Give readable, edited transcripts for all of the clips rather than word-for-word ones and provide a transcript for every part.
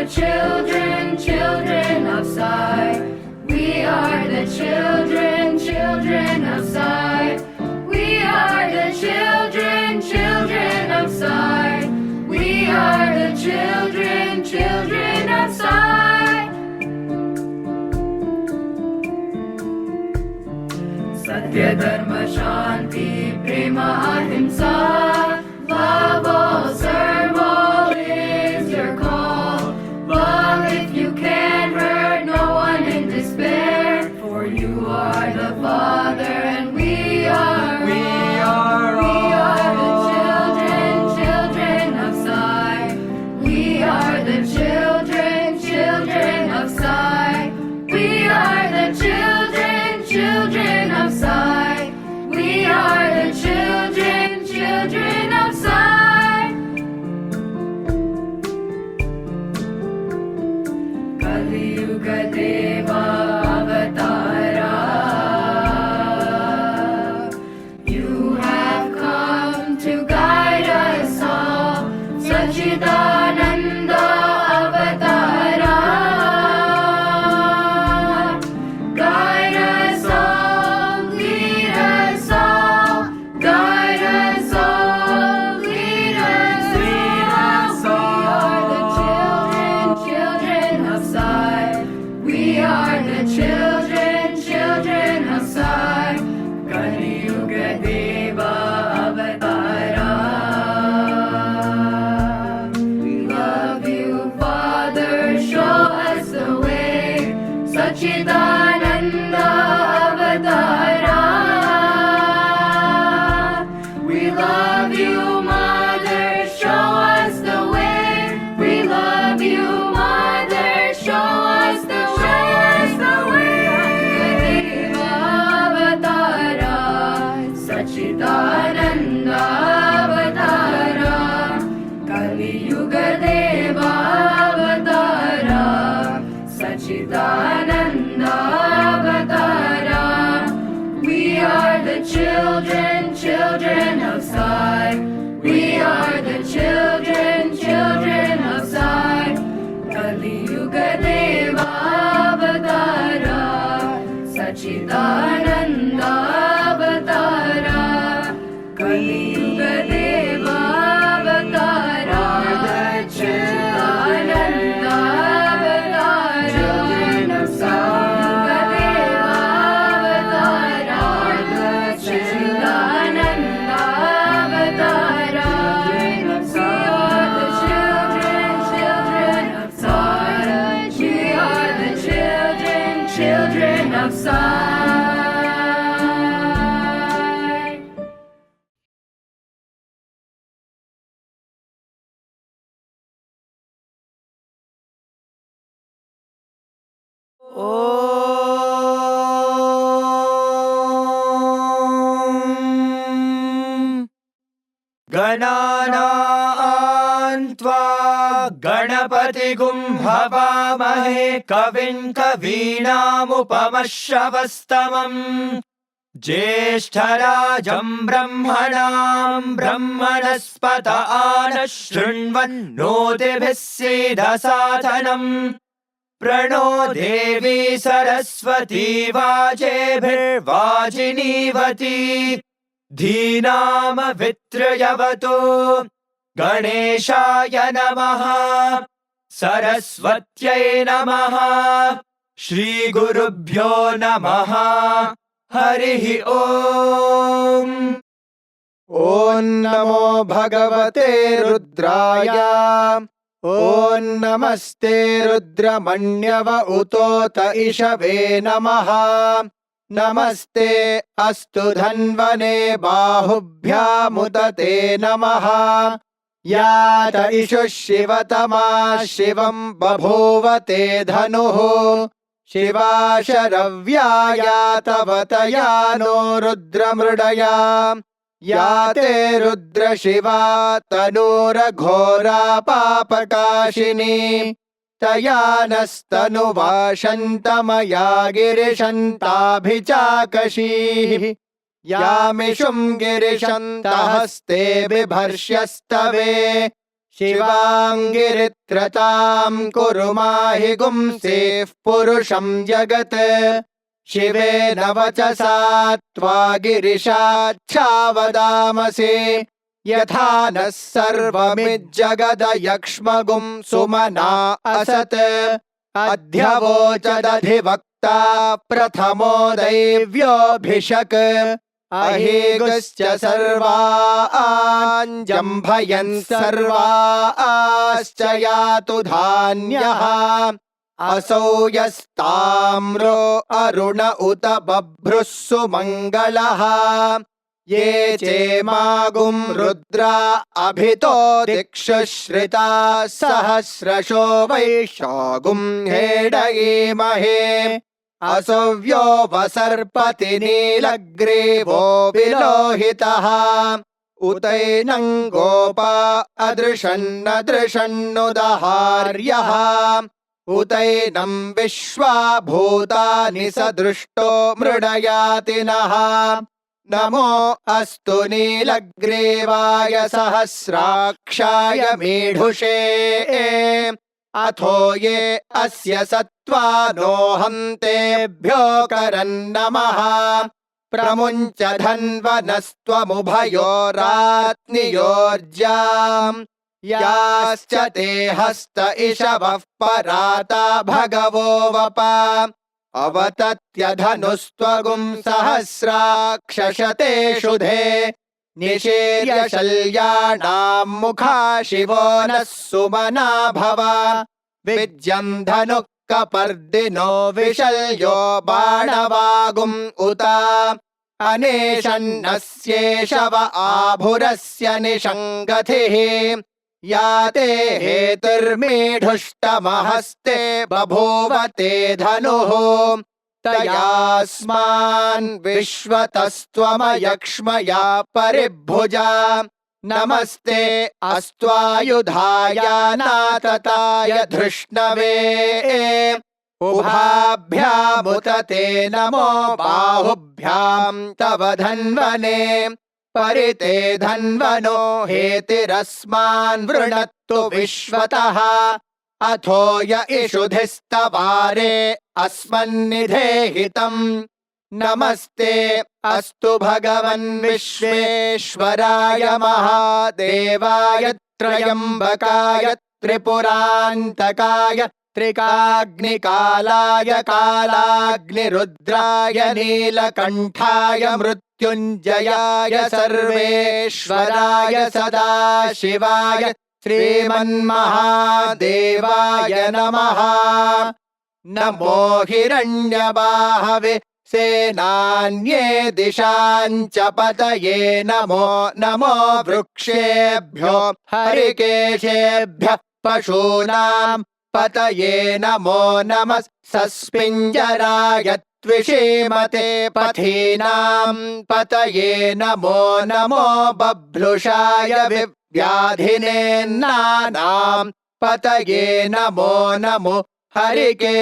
children, children of Sai. We are the children, children of Sai. We are the children, children of Sai. We are the children, children of Sai. Satya, Dharma, Shanti, Prema, Ahimsa. Love all, serve all is your call. Love if you can't hurt no one in despair. For you are the Father and we are the children, children of Sai. We are the children, children of Sai. We are the children, children of Sai. We are the children, children of Sai. Kali Yuga Deva Avatara. You have come to guide us all. Sachidananda Avatara. Guide us all, lead us all. Guide us all, lead us all. We are the children, children of Sai. Kali Yuga Deva Avatara. We love you, Father, show us the way. Sachidananda Avatara. We love you, Mother, show us the way. We love you, Mother, show us the way. Deva Avatara, Sachidananda Avatara. Kali Yuga Deva Avatara, Sachidananda Avatara. We are the children, children of Sai. We are the children, children of Sai. Kali Yuga Deva Avatara, Sachidananda Avatara. Kali Yuga Deva Avatara, Sachidananda Avatara. Children of Sai. Deva Avatara, Sachidananda Avatara. We are the children, children of Sai. We are the children, children of Sai. गणानां त्वा गणपतिगुं हवामहे कविं कवीनामुपमश्रवस्तमम् ज्येष्ठराजं ब्रह्मणां ब्रह्मणस्पत आनः शृण्वन्नोतिभिः सीदसादनम् प्रणो देवी सरस्वती वाजेभिर्वाजिनीवती धीनामवित्रयवतु गणेशाय नमः सरस्वत्यै नमः श्रीगुरुभ्यो नमः हरिः ओम्। ॐ नमो भगवते रुद्राय। ॐ नमस्ते रुद्रमण्यव उतोत इषवे नमः। नमस्ते अस्तु धन्वने बाहुभ्यामुदते नमः। यात इषुः शिवतमा शिवं बभूवते धनुः। शिवा शरव्या यातवतया नो रुद्रमृडया। याते रुद्रशिवा तनूरघोरा पापकाशिनी। तया नस्तनुवाशन्तमया गिरिशन्ताभिचाकशीः। यामिषुं गिरिशन्तहस्ते बिभर्ष्यस्तवे। शिवाङ्गिरित्रतां कुरु माहि गुंसेः पुरुषं जगत् शिवेन वचसा त्वा गिरिशाच्छावदामसि यथा नः सर्वमिज्जगदयक्ष्मगुं सुमना असत् अध्यवोचदधिवक्ता प्रथमो दैव्योऽभिषक् अहेगश्च सर्वाञ्जम्भयन् सर्वाश्च यातु धान्यः असौ यस्ताम्रो अरुण उत बभ्रुः सुमङ्गलः ये चेमागुं रुद्रा अभितो दिक्षु श्रिता सहस्रशो वैशागुं हेडयेमहे असव्यो वसर्पति नीलग्रीवो विलोहितः उतैनं गोपा अदृशन्नदृशन्नुदहार्यः उतैनं विश्वा भूतानि सदृष्टो मृडयाति नः नमो अस्तु नीलग्रीवाय सहस्राक्षाय मीढुषे अथो ये अस्य सत्त्वानो हन्तेभ्यो करन्नमः प्रमुञ्च धन्वनस्त्वमुभयोरात्नियोर्जाम् याश्च ते हस्त इषवः पराता भगवो वप अवतत्यधनुस्त्वगुं सहस्राक्षशते शुधे निशीर्य शल्याणां मुखा शिवो नः सुमना भव विज्यं धनुः कपर्दिनो विशल्यो बाणवागुम् उत अनेशन्नस्येषव आभुरस्य निषङ्गतिः याते हेतुर्मीढुष्टमहस्ते बभूव ते धनुः तयास्मान् विश्वतस्त्वमयक्ष्मया परिभुजा नमस्ते अस्त्वायुधाय नातताय धृष्णवे उभाभ्यामुत ते नमो बाहुभ्यां तव धन्वने परिते धन्वनो हेतिरस्मान् वृणत्तु विश्वतः अथो य इषुधिस्तवारे अस्मन्निधेहितम् नमस्ते अस्तु भगवन् विश्वेश्वराय महादेवाय त्र्यम्बकाय त्रिपुरान्तकाय त्रिकाग्निकालाय कालाग्निरुद्राय नीलकण्ठाय मृत्युञ्जयाय सर्वेश्वराय सदाशिवाय श्रीमन्महादेवाय नमः नमो हिरण्यबाहवे सेनान्ये दिशाञ्च पतये नमो नमो वृक्षेभ्यो हरिकेशेभ्यः पशूनां पतये नमो नमः सस्पिञ्जराय त्विषीमते पथीनां पतये नमो नमो बभ्रुषाय व्याधिनेन्नानां पतये नमो नमो हरिकेशायोपवीतिने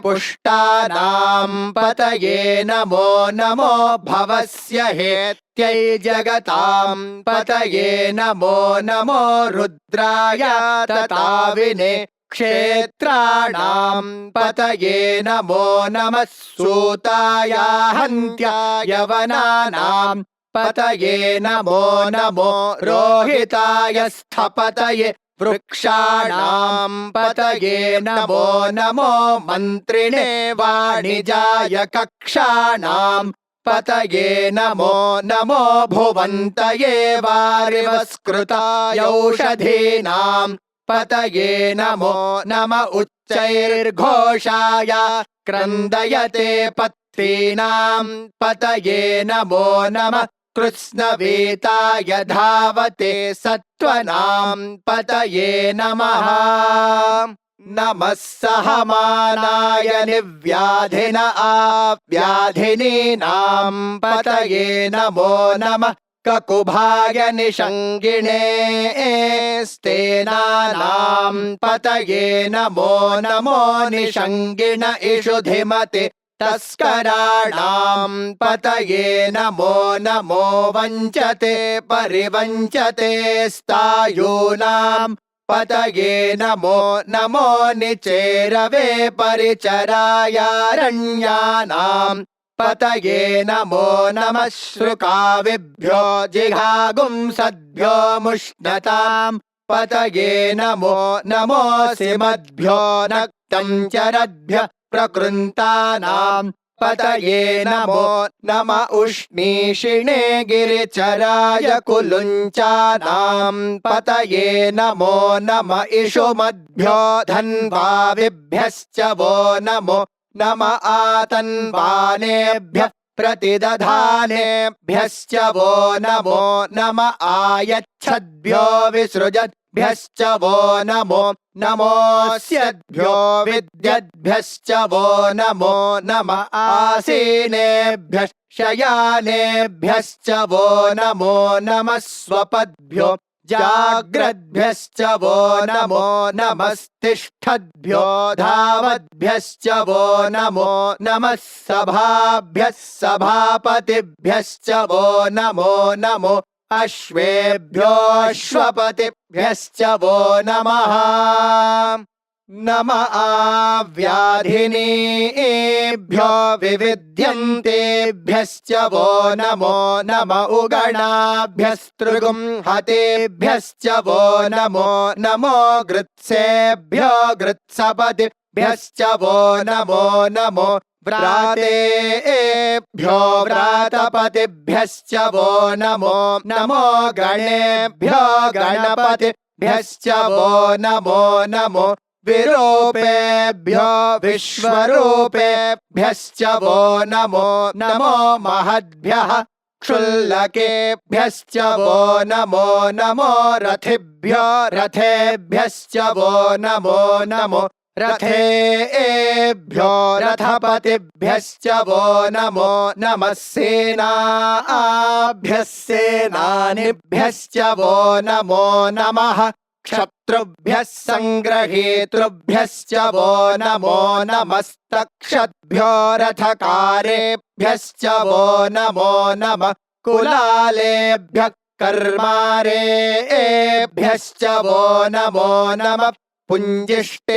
पुष्टानां पतये नमो नमो भवस्य हेत्यै जगतां पतये नमो नमो रुद्राय तताविने क्षेत्राणां पतये नमो नमः सूताय हन्त्याय वनानां पतये नमो नमो रोहिताय स्थपतये वृक्षाणां पतये नमो नमो मन्त्रिणे वाणिजाय कक्षाणां पतये नमो नमो भुवन्तये वारिवस्कृताय औषधीनां पतये नमो नम उच्चैर्घोषाय क्रन्दयते पत्रीणां पतये नमो नमः कृत्स्नवेताय धावते सत्त्वनां पतये नमः नमः सहमानाय निव्याधिन आव्याधिनीनां पतये नमो नमः ककुभाय निषङ्गिणे स्तेनानां पतये नमो नमो निषङ्गिण इषुधिमते तस्कराणां पतये नमो नमो वञ्चते परिवञ्चते स्थायूनां पतये नमो नमो निचेरवे परिचरायारण्यानां पतये नमो नमः श्रुकाविभ्यो जिघागुंसद्भ्यो मुष्णतां पतये नमो नमोऽसिमद्भ्यो नक्तं चरद्भ्यः प्रकृन्तानां पतये नमो नम उष्णीषिणे गिरिचराय कुलुञ्चानां पतये नमो नम इषुमद्भ्यो धन्वाविभ्यश्च वो नमो नम आतन्वानेभ्यः प्रतिदधानेभ्यश्च वो नमो नम आयच्छद्भ्यो विसृजद्भ्यश्च वो नमो नमोऽस्यद्भ्यो विद्यद्भ्यश्च वो नमो नम आसीनेभ्यः शयानेभ्यश्च वो नमो नमः स्वपद्भ्यो जाग्रद्भ्यश्च वो नमो नमस्तिष्ठद्भ्यो धावद्भ्यश्च वो नमो नमः सभाभ्यः सभापतिभ्यश्च वो नमो नमो अश्वेभ्योऽश्वपतिभ्यश्च वो नमः नम आव्याधिनीभ्यो विविध्यन्तेभ्यश्च वो नमो नम उगणाभ्यस्त्रिगुंहतेभ्यश्च वो नमो नमो गृत्सेभ्यो गृत्सपतिभ्यश्च वो नमो नमो व्रातेभ्यो व्रातपतिभ्यश्च वो नमो नमो गणेभ्यो गणपतिभ्यश्च वो नमो नमो विरूपेभ्यो विश्वरूपेभ्यश्च वो नमो नमो महद्भ्यः क्षुल्लकेभ्यश्च वो नमो नमो रथिभ्यो रथेभ्यश्च वो नमो नमो रथेभ्यो रथपतिभ्यश्च वो नमो नमः सेनाभ्यः सेनानिभ्यश्च वो नमो नमः क्षत्रुभ्यः संग्रहेतृभ्यश्च वो नमो नमस्तक्षद्भ्यो रथकारेभ्यश्च वो नमो नमः कुलालेभ्यः कर्मारेभ्यश्च वो नमो नमः पुञ्जिष्टेभ्यो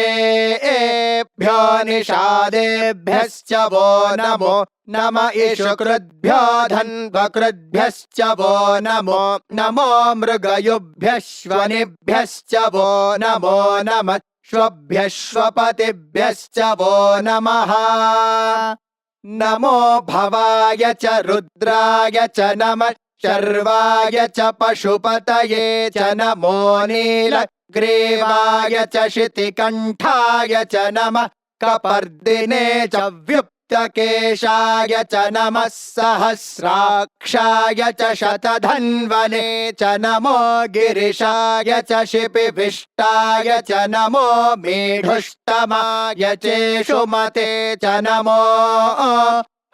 निषादेभ्यश्च वो नमो नम इषुकृद्भ्यो धन्वकृद्भ्यश्च वो नमो नमो मृगयुभ्यश्वनिभ्यश्च वो नमो नमः श्वभ्यश्वपतिभ्यश्च वो नमः नमो भवाय च रुद्राय च नमः शर्वाय च पशुपतये च नमो नीलग्रीवाय च शितिकण्ठाय च नमः कपर्दिने च व्युप्तकेशाय च नमः सहस्राक्षाय च शतधन्वने च नमो गिरिशाय च शिपिभिष्टाय च नमो मेढुष्टमाय चेषुमते च नमो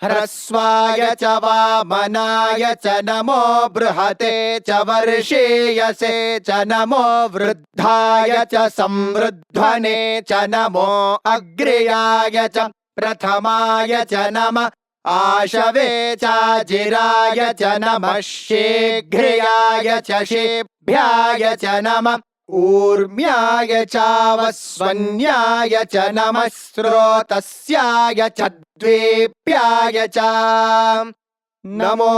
ह्रस्वाय च वामनाय च नमो बृहते च वर्षीयसे च नमो वृद्धाय च संवृध्वने च नमो अग्र्याय च प्रथमाय च नमः आशवे चाजिराय च नमः शीघ्र्याय च शेभ्याय च नमः ऊर्म्याय चावस्वन्याय च नमः स्रोतस्याय च द्वीप्याय च नमो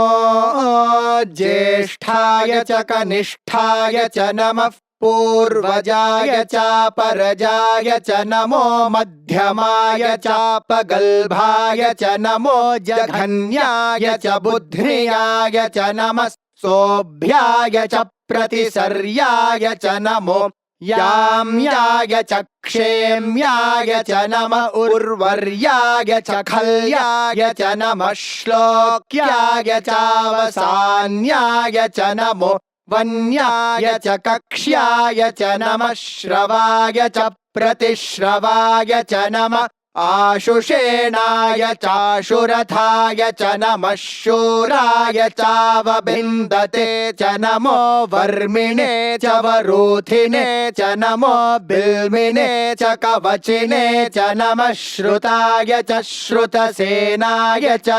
ज्येष्ठाय च कनिष्ठाय च नमः पूर्वजाय चापरजाय च नमो मध्यमाय चापगल्भाय च नमो जघन्याय च बुद्ध्याय च नमः सोऽभ्याय च प्रतिसर्याय च नमो याम्याय च क्षेम्याय च नमः उर्वर्याय च खल्याय च नमः श्लोक्याय चावसान्याय च नमो वन्याय च कक्ष्याय च नमः श्रवाय च प्रतिश्रवाय च नमः आशुषेणाय चाशुरथाय च नमः शूराय चावबिन्दते च नमो वर्मिणे च वरूथिने च नमो बिल्मिने च कवचिने च नमः श्रुताय च श्रुतसेनाय च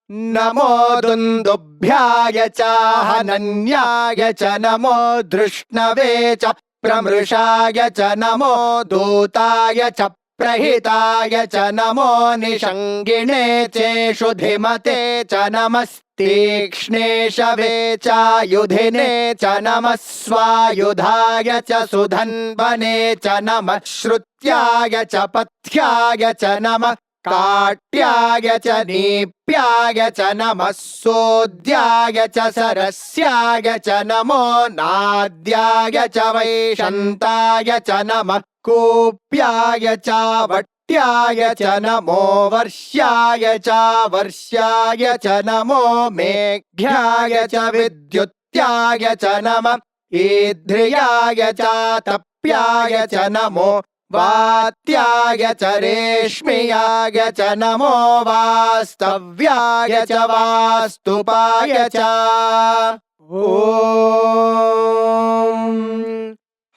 नमो दुन्दुभ्याय च हनन्याय च नमो धृष्णवे च प्रमृषाय च नमो दूताय च प्रहिताय च नमो निषङ्गिणे चेषुधिमते च नमस्तीक्ष्णेशवे चायुधिने च नमः स्वायुधाय च सुधन्वने च नमः श्रुत्याय च पथ्याय च नमः काट्याय च नीप्याय च नमः सोद्याय च सरस्याय च नमो नाद्याय च वैशन्ताय च नमः कूप्याय च वट्याय च नमो वर्ष्याय च वर्ष्याय च नमो मेघ्याय च विद्युत्याय च नमः ईध्र्याय च तप्याय च नमो वात्याय च रेश्म्याय च नमो वास्तव्याय च वास्तुपाय च ॐ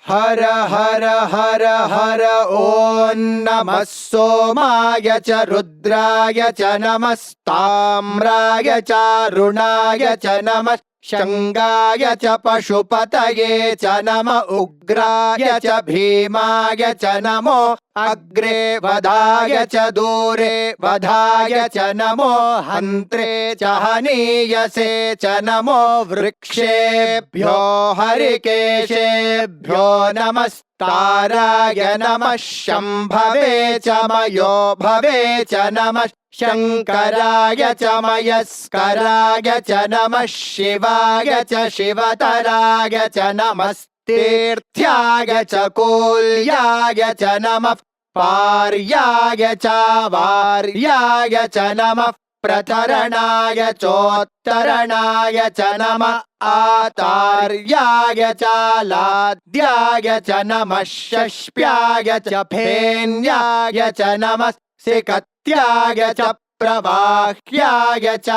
हर हर हर हर ॐ नमः सोमाय च रुद्राय च नमस्ताम्राय च रुणाय च नमः शङ्गाय च पशुपतये च नम उग्राय च भीमाय च नमो अग्रे वधाय च दूरे वधाय च नमो हन्त्रे च हनीयसे च नमो वृक्षेभ्यो हरिकेशेभ्यो नमस्ताराय नमः शम्भवे च मयो भवे च नमः शङ्कराय च मयस्कराय च नमः शिवाय च शिवतराय च नमस्तीर्थ्याय च कूल्याय च नमः पार्याय च वार्याय च नमः प्रतरणाय चोत्तरणाय च नमः आतार्याय च लाद्याय च नमः शष्प्याय च फेन्याय च नमः सिकत्याय च प्रवाह्याय च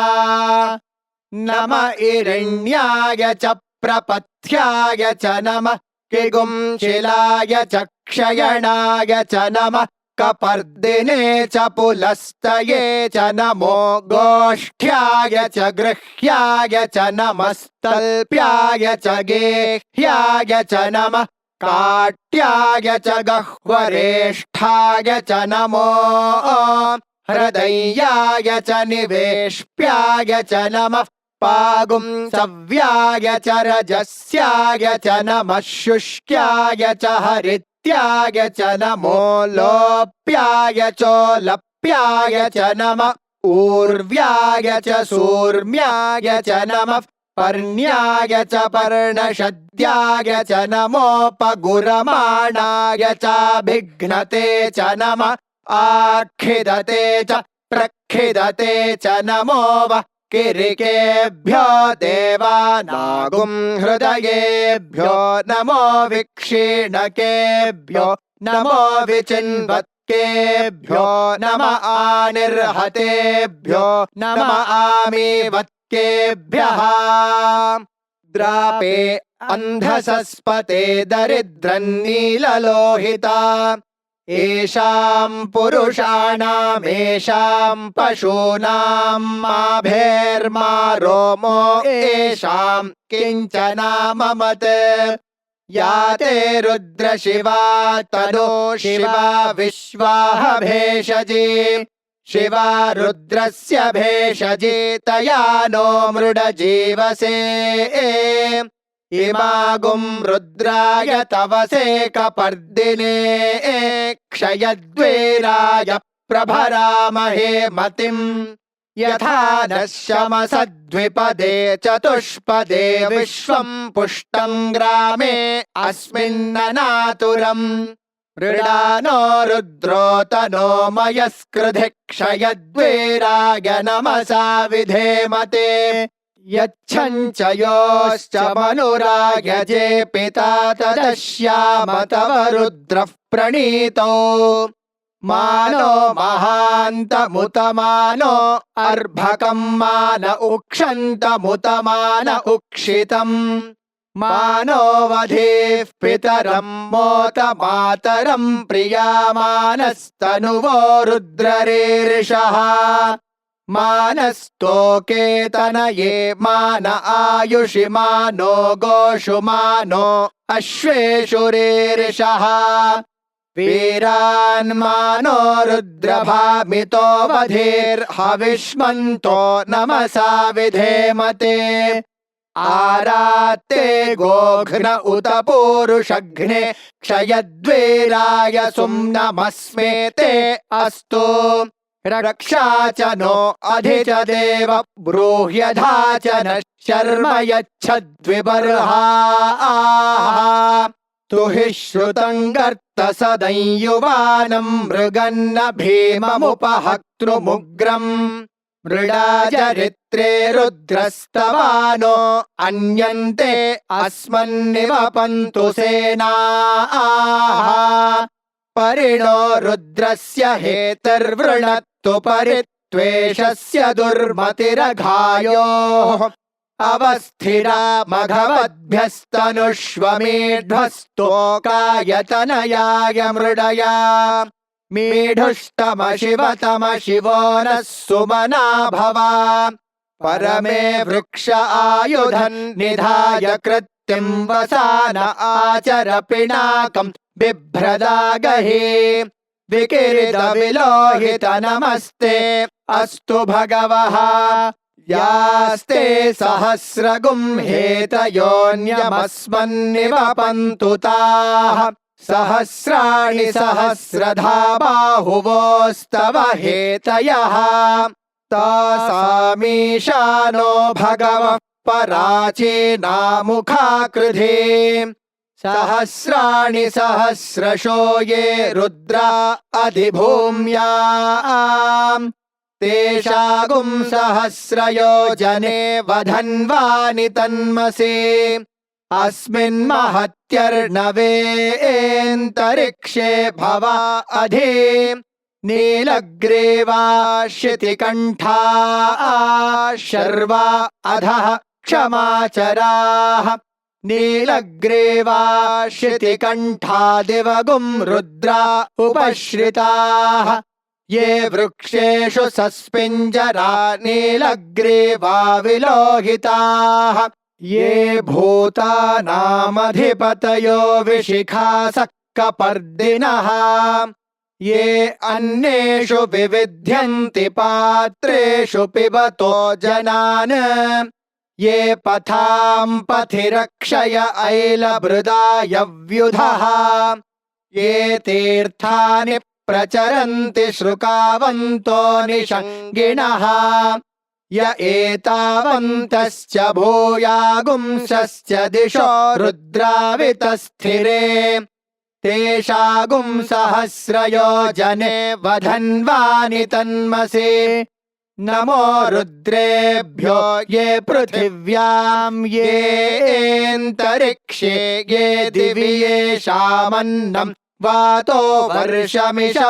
नम इरण्याय च प्रपथ्याय च नमः किगुंशिलाय च क्षयणाय च नमः कपर्दिने च पुलस्तये च नमो गोष्ठ्याय च गृह्याय च नमस्तल्प्याय च गेह्याय च नमः काट्याय च गह्वरेष्ठाय च नमो हृदयाय च निवेश्प्याय च नमः पागुंसव्याय च रजस्याय च नमः शुष्क्याय च हरित्याय च नमो लोप्याय चोलप्याय च नमः ऊर्व्याय च सूर्म्याय च नमः पर्ण्याय च पर्णशद्याय च नमोपगुरमाणाय च भिघ्नते च नमः आखिदते च प्रखिदते च नमो वः किरिकेभ्यो देवानागुं हृदयेभ्यो नमो विक्षीणकेभ्यो नमो विचिन्वत्केभ्यो नम आनिर्हतेभ्यो नम आमीवत्केभ्यः द्रापे अन्धसस्पते दरिद्रन्नीललोहिता येषां पुरुषाणामेषां पशूनां माभेर्मा रोमो येषां किञ्चनाममत् या ते रुद्रशिवा तनो शिवा विश्वाह भेषजी शिवा रुद्रस्य भेषजी तया नो मृडजीवसे इमागुं रुद्राय तवसे कपर्दिने क्षयद्वेराय प्रभरामहे मतिम् यथा नः शमसद्विपदे चतुष्पदे विश्वं पुष्टं ग्रामे अस्मिन्ननातुरम् मृडानो रुद्रो तनो मयस्कृधि क्षयद्वेराय नमसा विधेमते यच्छञ्च योश्च मनुरायजे पिता तदश्याम तव रुद्रः प्रणीतो मानो महान्तमुतमानो अर्भकं मान उक्षन्तमुतमान उक्षितम् मानो वधेः पितरं मोत मातरं प्रियामानस्तनुवो रुद्ररीरिषः मानस्तोकेतनये मान आयुषि मानो गोषु मानो अश्वेषु रीरिषः वीरान्मानो रुद्रभामितो वधेर्हविष्मन्तो नमसा विधेमते आरात्ते गोघ्न उत पूरुषघ्ने क्षयद्वीराय सुम्नमस्मे ते अस्तु रक्षा च नो अधि च देव ब्रूह्यधा च न शर्म यच्छद्विबर्हाः तुहि श्रुतं गर्तसदंयुवानं मृगन्न भीममुपहक्तृमुग्रम् मृडाचरित्रे रुद्रस्तवानो अन्यन्ते अस्मन्निवपन्तु सेनाः परिणो रुद्रस्य हेतर्वृणत्तु परित्वेषस्य दुर्मतिरघायोः अवस्थिरा मघवद्भ्यस्तनुष्वमेढ्वस्तोकायतनयाय मृडया मेढुष्टमशिवतमशिवो नः सुमना भवा परमे वृक्ष आयुधन् निधाय कृत्तिं वसान आचर पिनाकं बिभ्रदागहि विकिरितविलोहित नमस्ते अस्तु भगवः यास्ते सहस्रगुं हेतयोऽन्यमस्मन्निवपन्तु ताः सहस्राणि सहस्रधा बाहुवोस्तव हेतयः तासामीशानो भगवः पराचीनामुखाकृधे सहस्राणि सहस्रशो ये रुद्रा अधिभूम्याम् तेषागुं सहस्रयोजने वधन्वानि तन्मसे अस्मिन्महत्यर्णवेऽन्तरिक्षे भवा अधि नीलग्रीवा शितिकण्ठा शर्वा अधः क्षमाचराः नीलग्रीवा शितिकण्ठा दिवगुं रुद्रा उपश्रिताः ये वृक्षेषु सस्पिञ्जरा नीलग्रीवा विलोहिताः ये भूतानामधिपतयो विशिखासः कपर्दिनः ये अन्येषु विविध्यन्ति पात्रेषु पिबतो जनान् ये पथां पथि रक्षय ऐलभृदायव्युधः ये तीर्थानि प्रचरन्ति श्रुकावन्तो निषङ्गिणः य एतावन्तश्च भूयागुंसश्च दिशो रुद्रावितस्थिरे तेषागुं सहस्रयोजने वधन्वानि तन्मसे नमो रुद्रेभ्यो ये पृथिव्यां येऽन्तरिक्षे ये दिवि येषामन्नं वातो वर्षमिषभस्तेभ्यो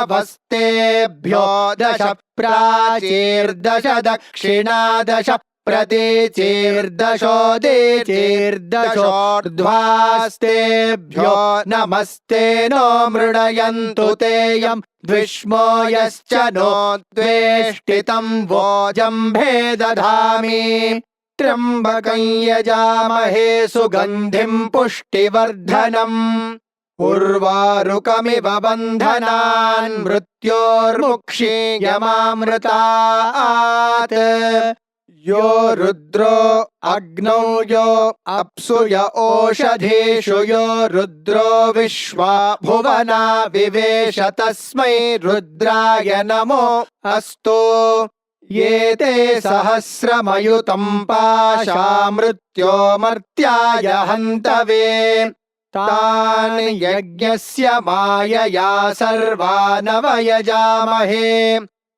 दश प्राचीर्दश दक्षिणादश प्रतीचीर्दशोदीचीर्दशोर्ध्वास्तेभ्यो नमस्ते नो मृडयन्तु तेयं द्विष्मो यश्च नो द्वेष्टितं वोजम्भे दधामि त्र्यम्बकं यजामहे सुगन्धिं पुष्टिवर्धनम् उर्वारुकमिव बन्धनान् मृत्योर्मुक्षीयमामृतात् यो रुद्रो अग्नौ यो अप्सु य ओषधीषु यो रुद्रो विश्वा भुवना विवेश तस्मै रुद्राय नमो अस्तु ये ते सहस्रमयुतं पाशा मृत्योमर्त्याय हन्तवे तान् यज्ञस्य मायया सर्वानवयजामहे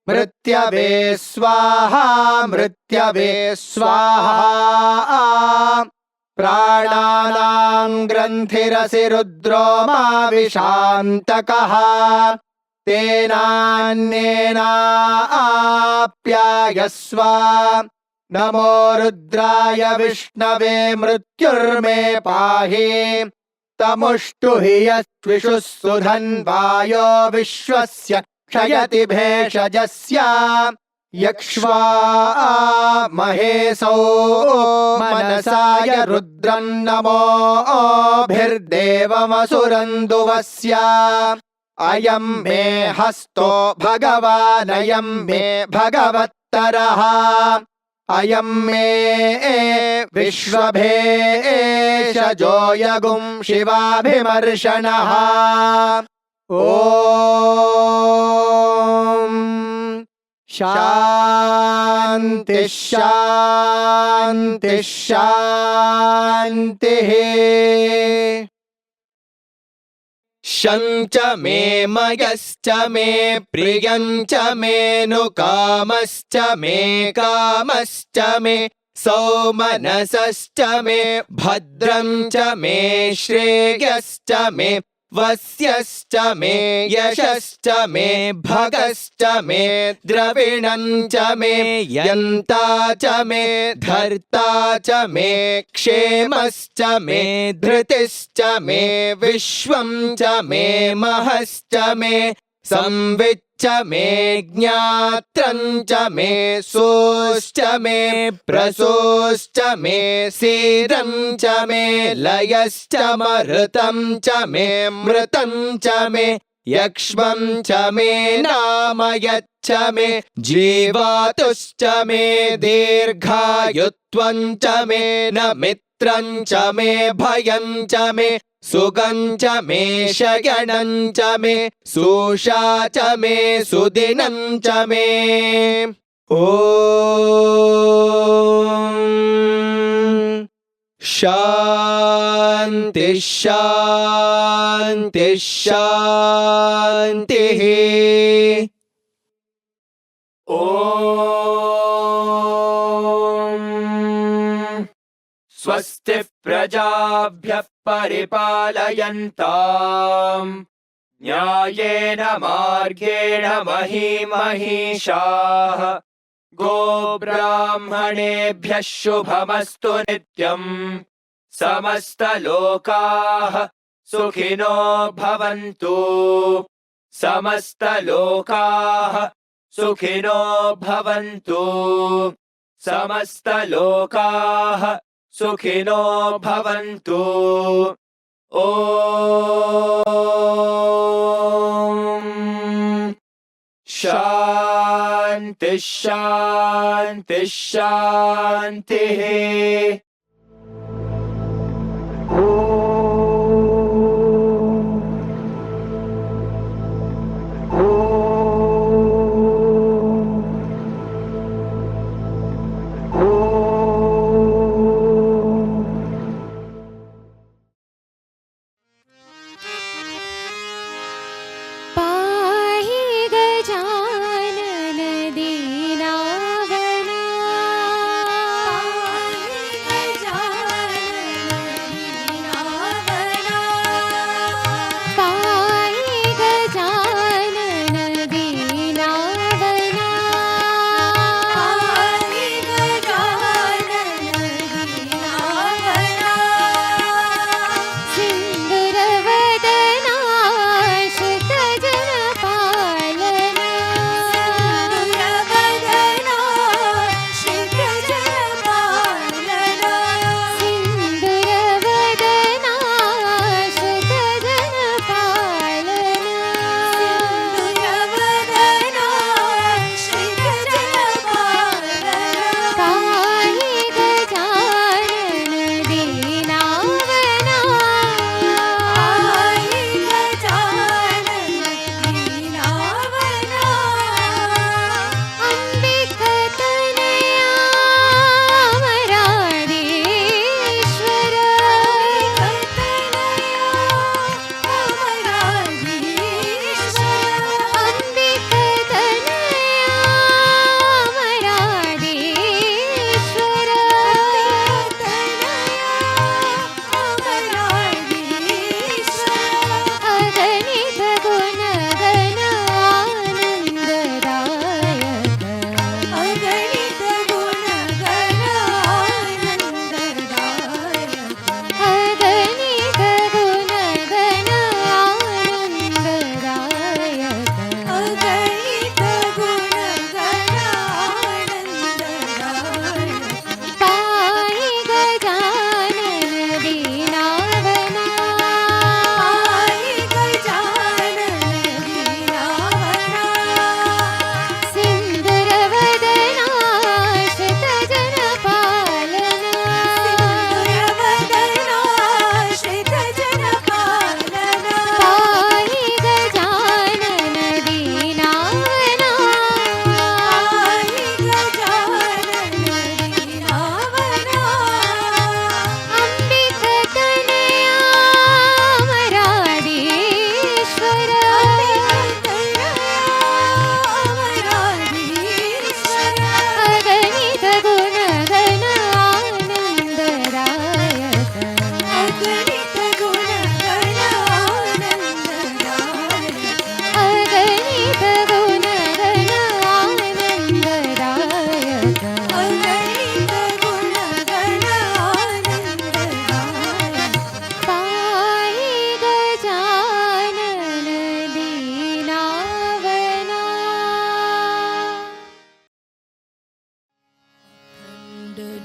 मृत्यवे स्वाहा मृत्यवे स्वाहा प्राणानां ग्रन्थिरसि रुद्रो मा विशान्तकः तेनान्येनाप्यायस्व नमो रुद्राय विष्णवे मृत्युर्मे पाहि तमुष्टुहि यस्विषुः सुधन्वायो विश्वस्य क्षयति भेषजस्य यक्ष्वा महेशो मनसाय रुद्रं नमोभिर्देवमसुरन्दुवस्य अयं मे हस्तो भगवानयं मे भगवत्तरः अयं मे विश्वभेषजो यगुं शिवाभिमर्शनः ॐ शान्ति शान्ति शान्तिः शञ्च मे मयश्च मे प्रियञ्च मेऽनुकामश्च मे कामश्च मे सौमनसश्च मे भद्रं च मे श्रेयश्च मे वस्यश्च मे यशश्च मे भगश्च मे द्रविणं च मे यन्ता च मे धर्ता च मे क्षेमश्च मे धृतिश्च मे विश्वं च मे महश्च मे संविच्च मे ज्ञात्रं च मे सोश्च मे प्रसोश्च मे सीरं च मे लयश्च मरुतं च मे मृतं च मे यक्ष्मं च मे नामयच्च मे जीवातुश्च मे दीर्घायुत्वं च मे न मित्रं च मे भयं च मे सुगं च मे शयनं च मे सुषा च मे सुदिनं च मे ॐ शान्ति शान्ति शान्तिः ॐ स्वस्ति प्रजाभ्यः परिपालयन्ताम् न्यायेन मार्गेण महीमहीषाः गोब्राह्मणेभ्यः शुभमस्तु नित्यम् समस्तलोकाः सुखिनो भवन्तु समस्तलोकाः सुखिनो भवन्तु समस्तलोकाः सुखिनो भवन्तु ॐ शान्ति शान्ति शान्तिः पाहि गजानन दीनावना पाहि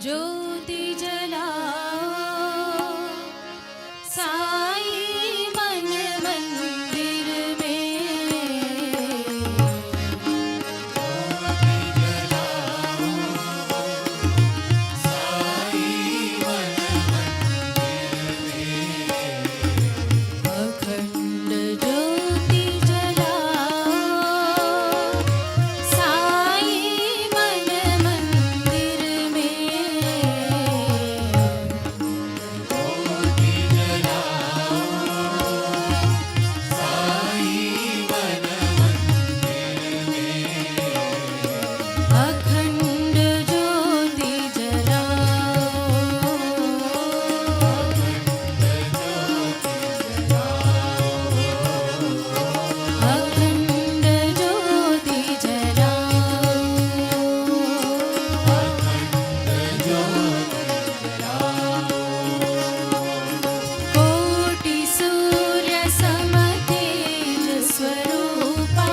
ज्योति जलाओ साई मन मंदिर में। अखंड ज्योति जलाओ साई मन मंदिर में। अखंड ज्योति जलाओ अखंड ज्योति जलाओ। कोटि सूर्य सम तेज स्वरूपा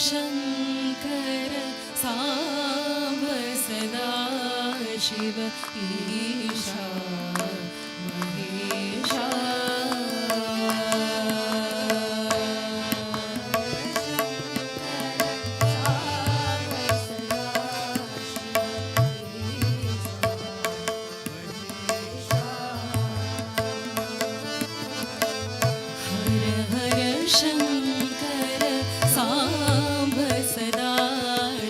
शङ्कर साम्ब सदा शिव ईशा महेशा हर हर शङ्कर साम्ब सदा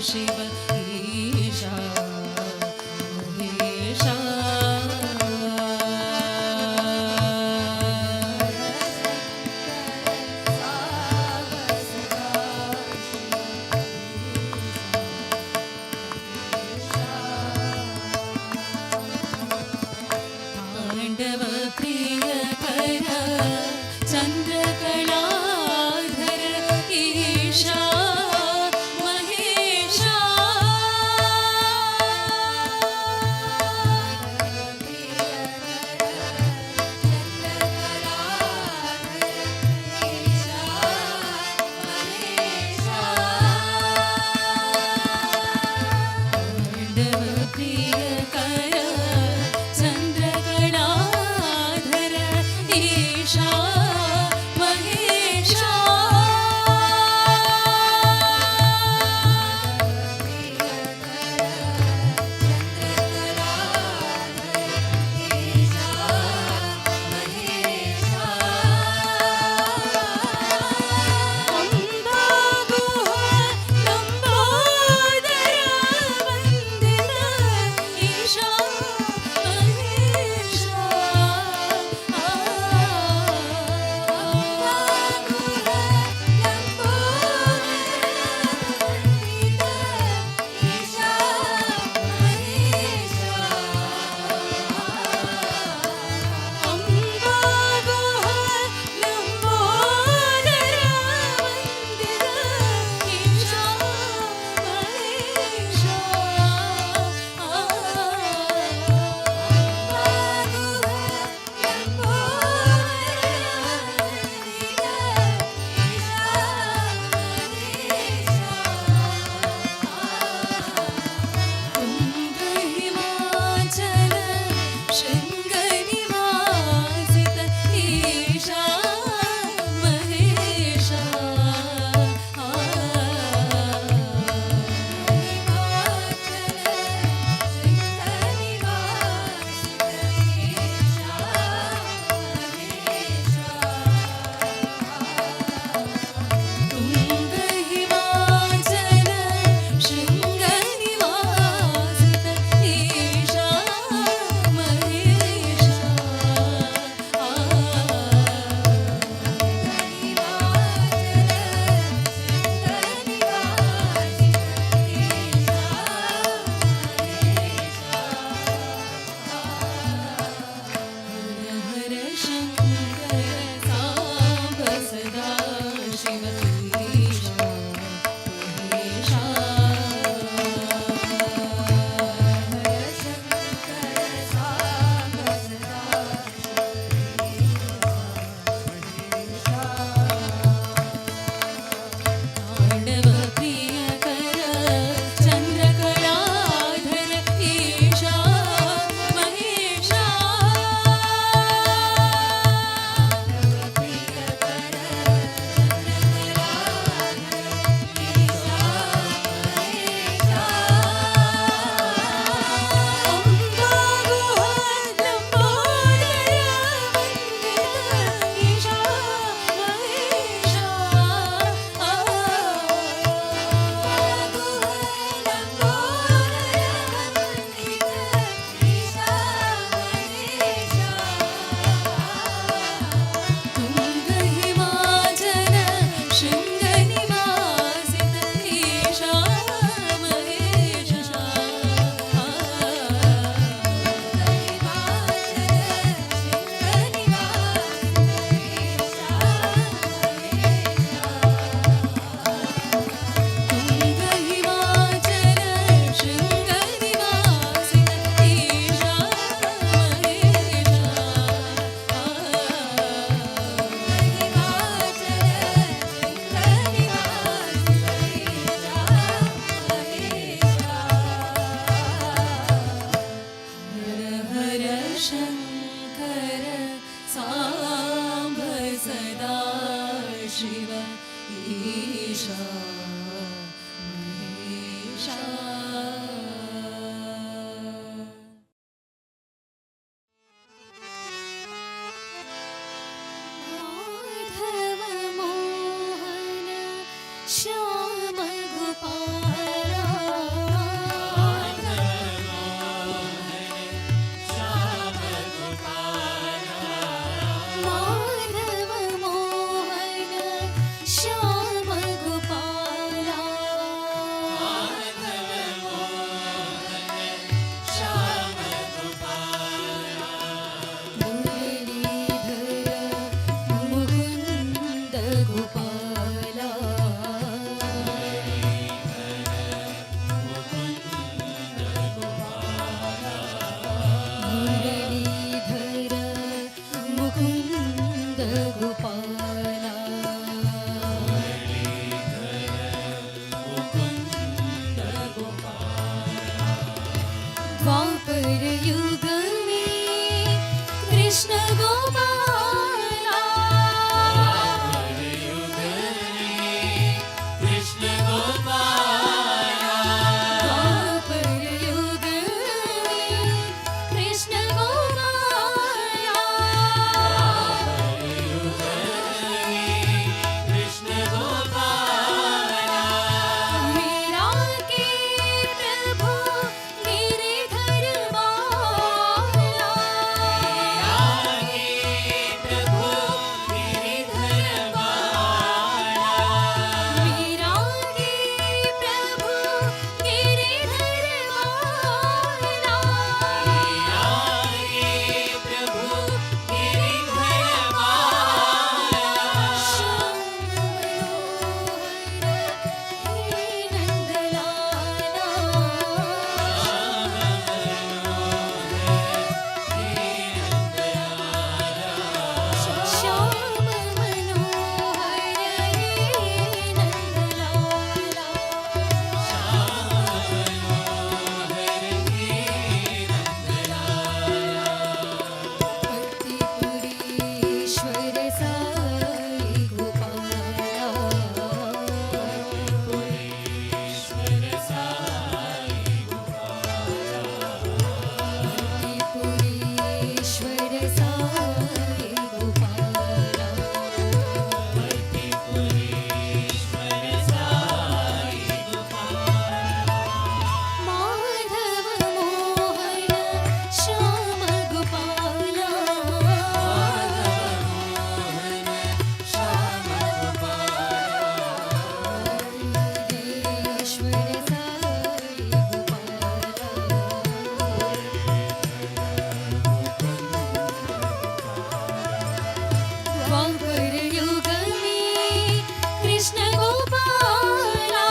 शिव ईशा महेशा ताण्डव प्रियकर चन्द्रकलाधर ईशा महेशा ताण्डव प्रियकर चन्द्रकलाधर ईशा महेशा ईशा गोपाला द्वापर युग में कृष्ण गोपाला द्वापर युग में कृष्ण गोपाला मीरा के प्रभु गिरिधर बाला मीरा के प्रभु गिरिधर बाला श्याम मनोहर हे नंदलाला श्याम मनोहर हे नंदलाला पतिपुरीश्वर साई गोपाला पतिपुरीश्वर साई गोपाला माधव मोहन श्याम गोपाला ईश्वर साई गोपाला द्वापर युग में कृष्ण गोपाला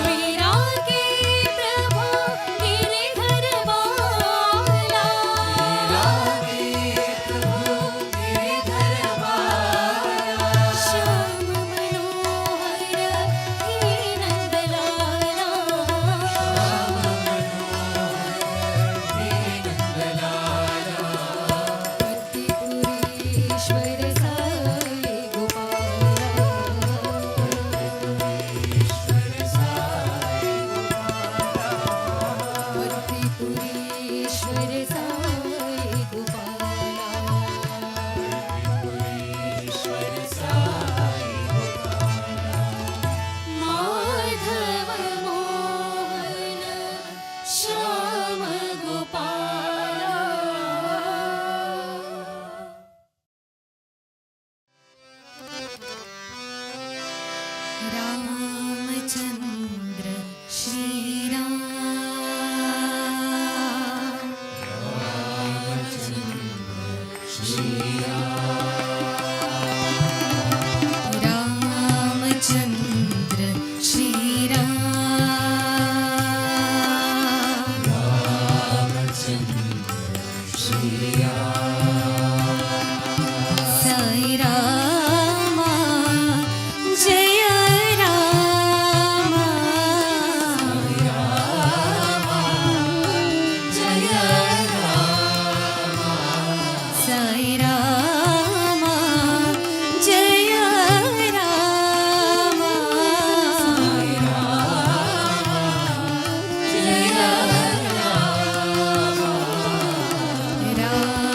मीरा के प्रभु गिरिधर बाला श्याम मनोहर हे नंदलाला पतिपुरीश्वर साई गोपाला पतिपुरीश्वर साई गोपाला माधव मोहन श्याम गोपाला रामचंद्र श्रीराम रामचंद्र श्रीराम साई रामा जय रामा साई रामा जय रामा राम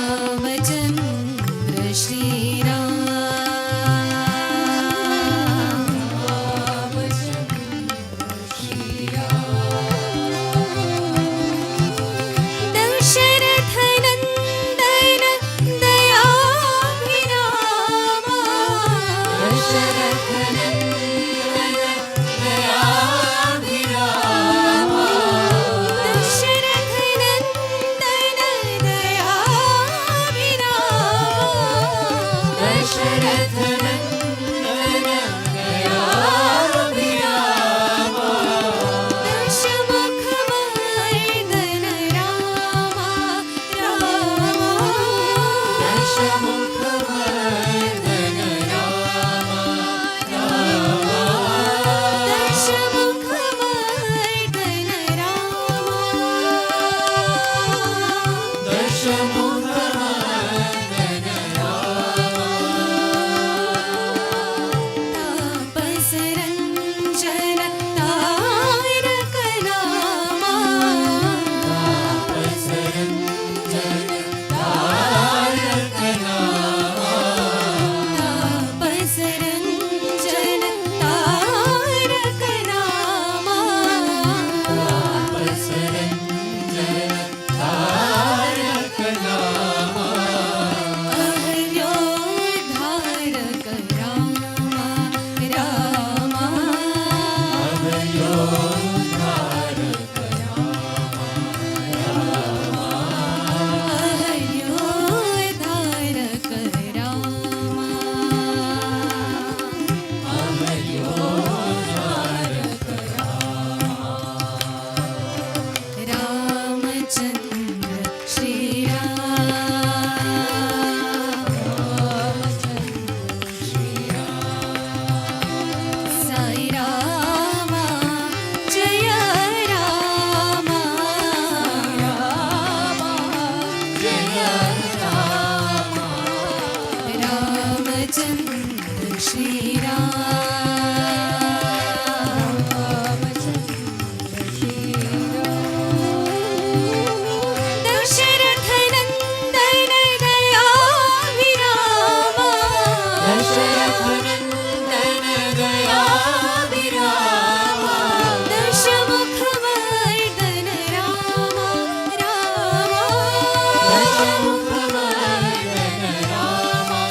शम्भुवर्धन रामा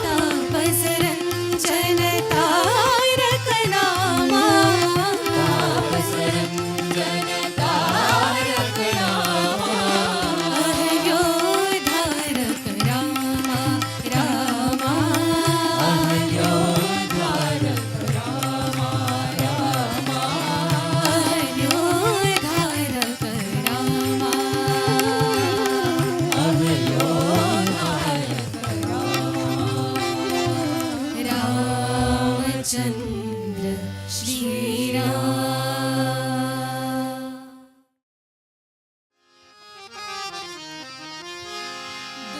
तापसरञ्जन तारक नामा तापसरञ्जन तारक नामा अहल्योद्धारक रामा रामा अहल्योद्धारक रामा रामा अहल्योद्धारक रामा अहल्योद्धारक रामचन्द्र श्रीराम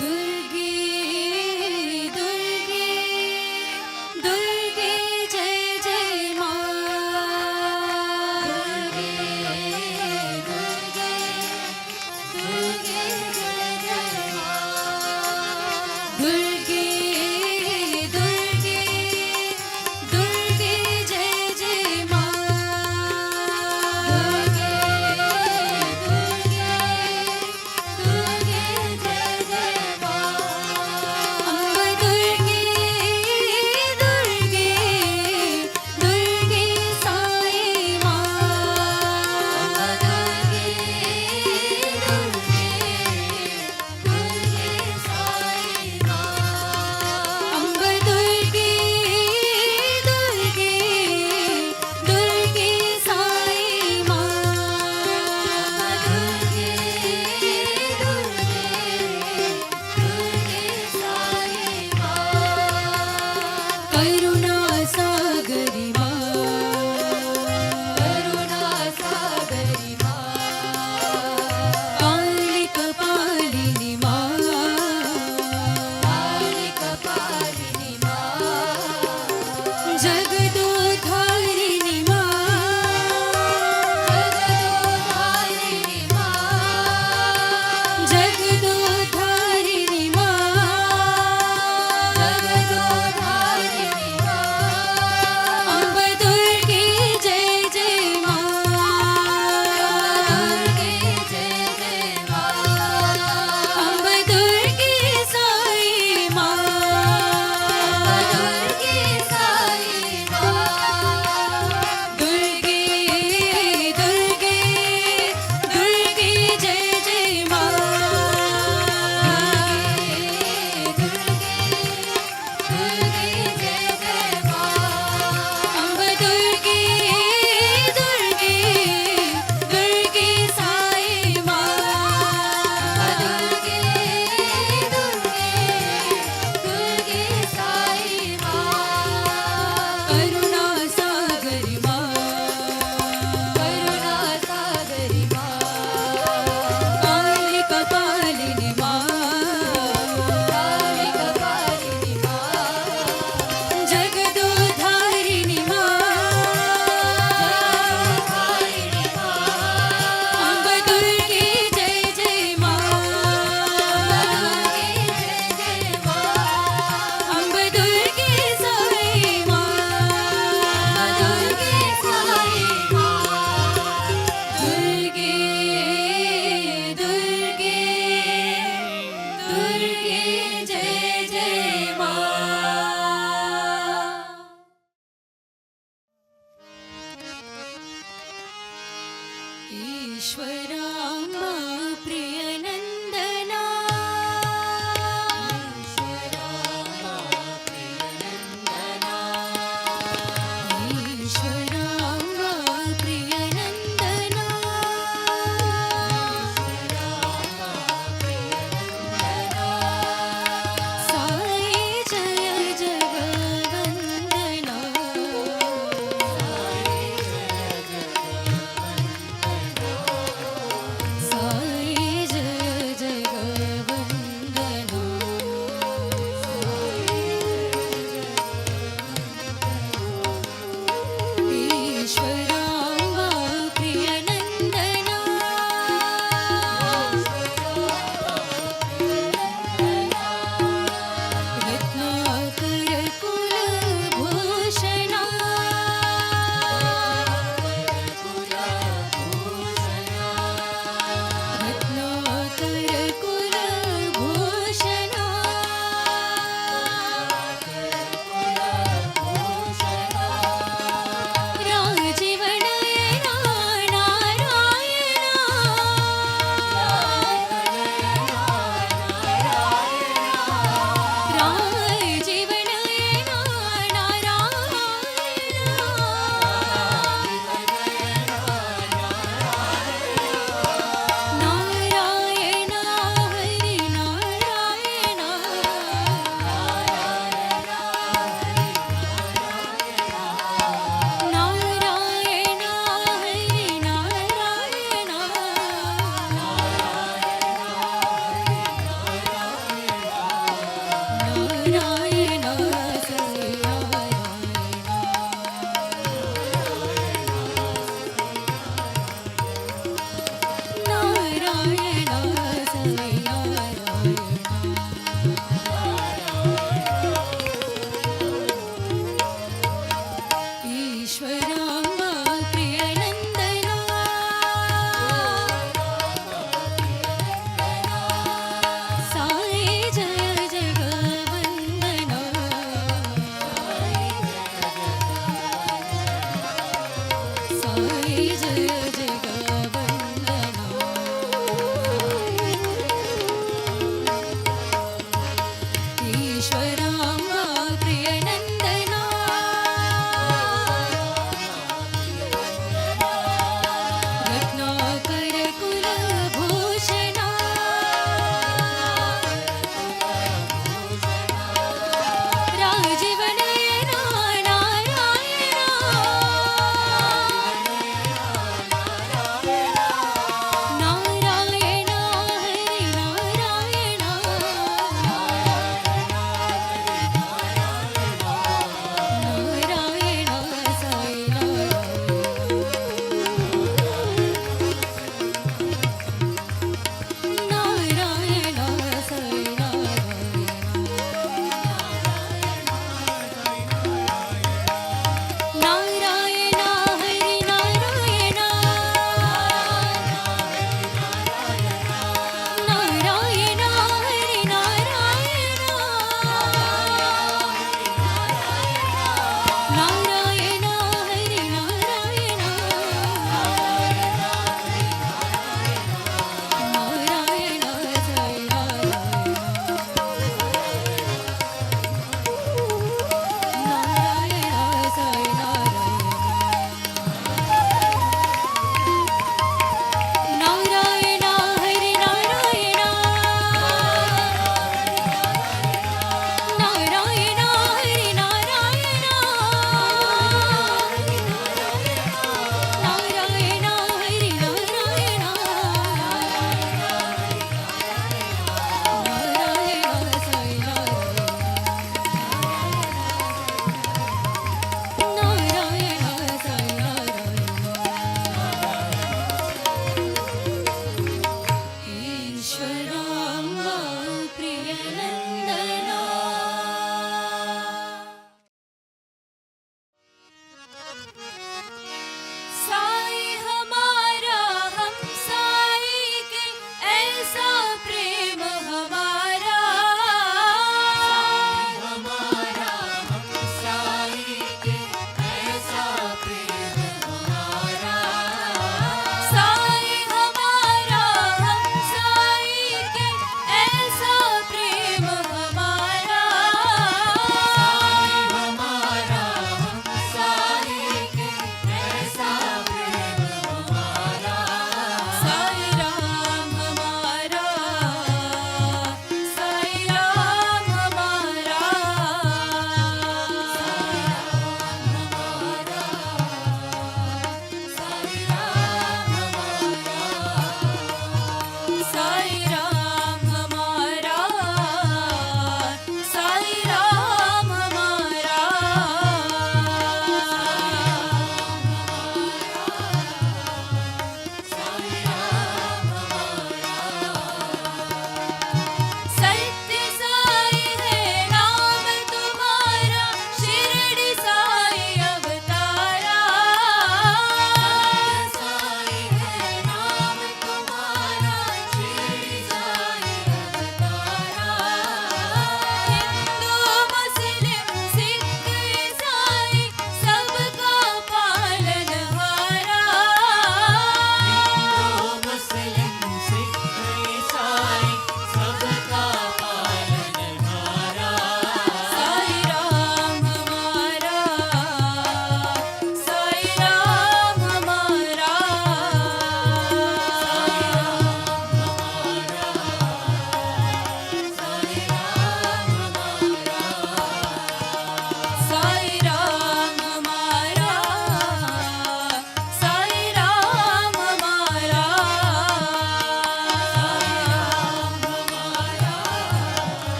दुर्गे दुर्गे दुर्गे जय जय मां दुर्गे दुर्गे दुर्गे जय जय मां दुर्गे दुर्गे दुर्गे जय जय मां दुर्गे दुर्गे दुर्गे जय जय मां अम्ब दुर्गे दुर्गे दुर्गे साई मां दुर्गे दुर्गे दुर्गे साई मां अम्ब दुर्गे दुर्गे दुर्गे साई मां दुर्गे दुर्गे साई मां करुणा सागरी मां करुणा सागरी मां कालिक पालिनी मां कालिक पालिनी मां जगदोद्धारिणी मां जगदोद्धारिणी मां जगदोद्धारिणी मां जगदोद्धारिणी मां अम्ब दुर्गे जय जय मां दुर्गे जय जय मां अम्ब दुर्गे साई मां दुर्गे साई मां दुर्गे दुर्गे दुर्गे जय जय मां दुर्गे दुर्गे जय जय मां अम्ब दुर्गे दुर्गे दुर्गे साई मां दुर्गे दुर्गे दुर्गे साई मां करुणा सागरी मां करुणा सागरी मां कालिक पालिनी मां कालिक पालिनी मां जगदोद्धारिणी मां जगदोद्धारिणी मां अम्ब दुर्गे जय जय मां दुर्गे जय जय मां अम्ब दुर्गे साई मां दुर्गे साई मां दुर्गे दुर्गे दुर्गे जय जय मां ईश्वराम्बा प्रियनन्दना ईश्वराम्बा प्रियनन्दना ईश्वराम्बा प्रियनन्दना ईश्वराम्बा प्रियनन्दना साई जय जगवन्दना साई जय जगवन्दना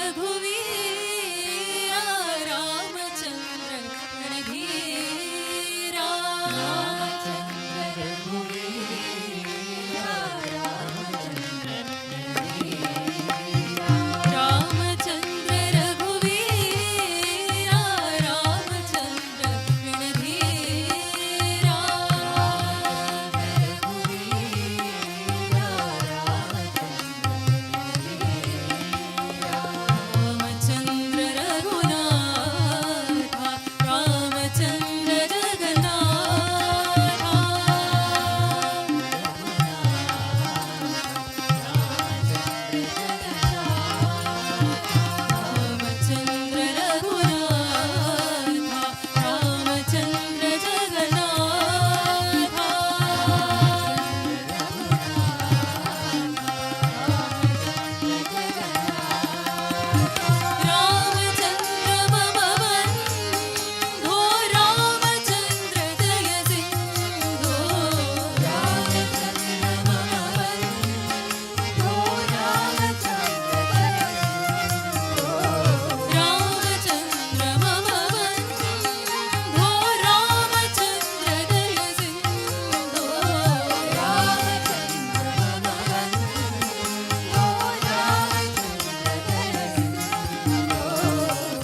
रघुवीरा रामचंद्र रणधीरा रामचंद्र रघुवीरा रामचंद्र रामचंद्र रघुवीरा रामचंद्र रणधीरा रामचंद्र रघुनाथ रामचंद्र जगन्नाथ रामचंद्र रघुनाथ रामचंद्र जगन्नाथ रामचंद्र मम बन्धो रामचंद्र दय सिंधो रामचंद्र मम बन्धो रामचंद्र दय सिंधो रामचंद्र मम बन्धो रामचंद्र दय सिंधो रामचंद्र मम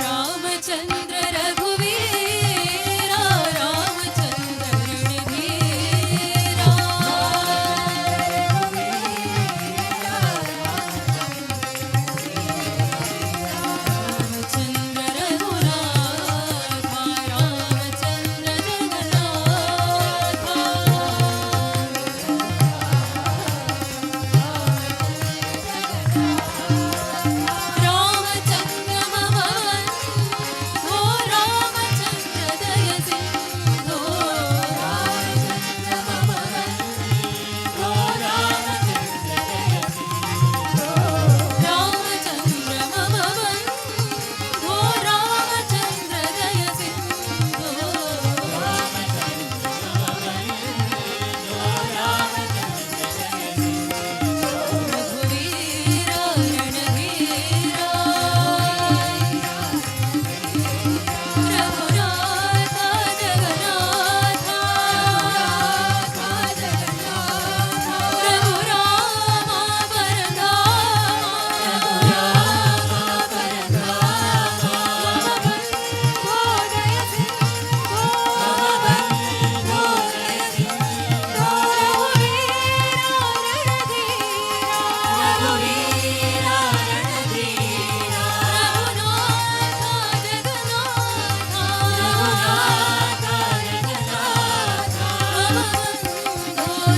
रामचंद्र रघुवीरा रामचंद्र रणधीरा रामचंद्र रघुनाथ रामचंद्र जगन्नाथ रामचंद्र मम बन्धो रामचंद्र दय सिंधो रामचंद्र मम बन्धो रामचंद्र दय सिंधो रामचंद्र मम बन्धो रामचंद्र दय सिंधो रघुवीरा रणधीरा रघुनाथ जगन्नाथ रघुराम परधाम बन्धो दय सिंधो बन्धो दय सिंधो रघुवीरा रणधीरा रघुनाथ जगन्नाथ मम बन्धो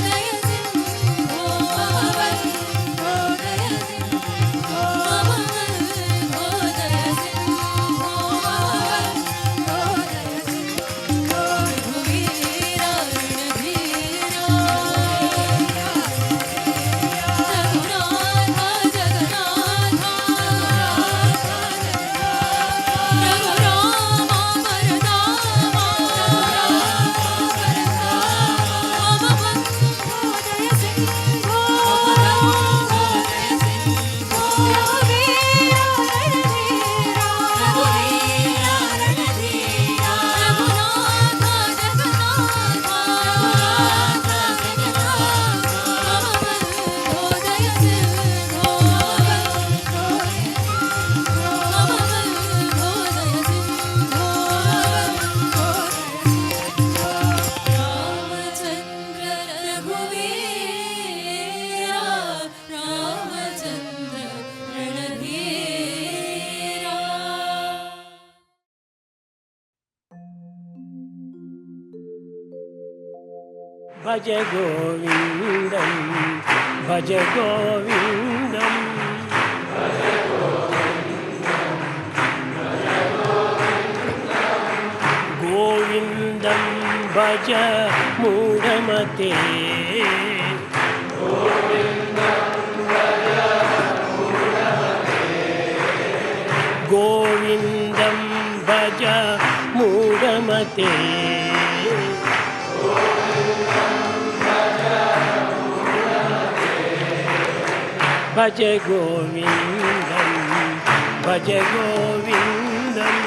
दय सिंधो बन्धो दय सिंधो मम बन्धो दय सिंधो बन्धो दय सिंधो रघुवीरा रणधीरा रघुनाथ जगन्नाथ रघुराम परधाम मम बन्धो दय सिंधो बन्धो दय सिंधो रघुवीरा रणधीरा रघुनाथ जगन्नाथ मम बन्धो दय सिंधो बन्धो मम बन्धो दय सिंधो बन्धो रामचंद्र रघुवीरा रामचंद्र रणधीरा भज गोविन्दं भज गोविन्दं गोविन्दं भज मूढमते गोविन्दं भज मूढमते भज गोविन्दं भज गोविन्दं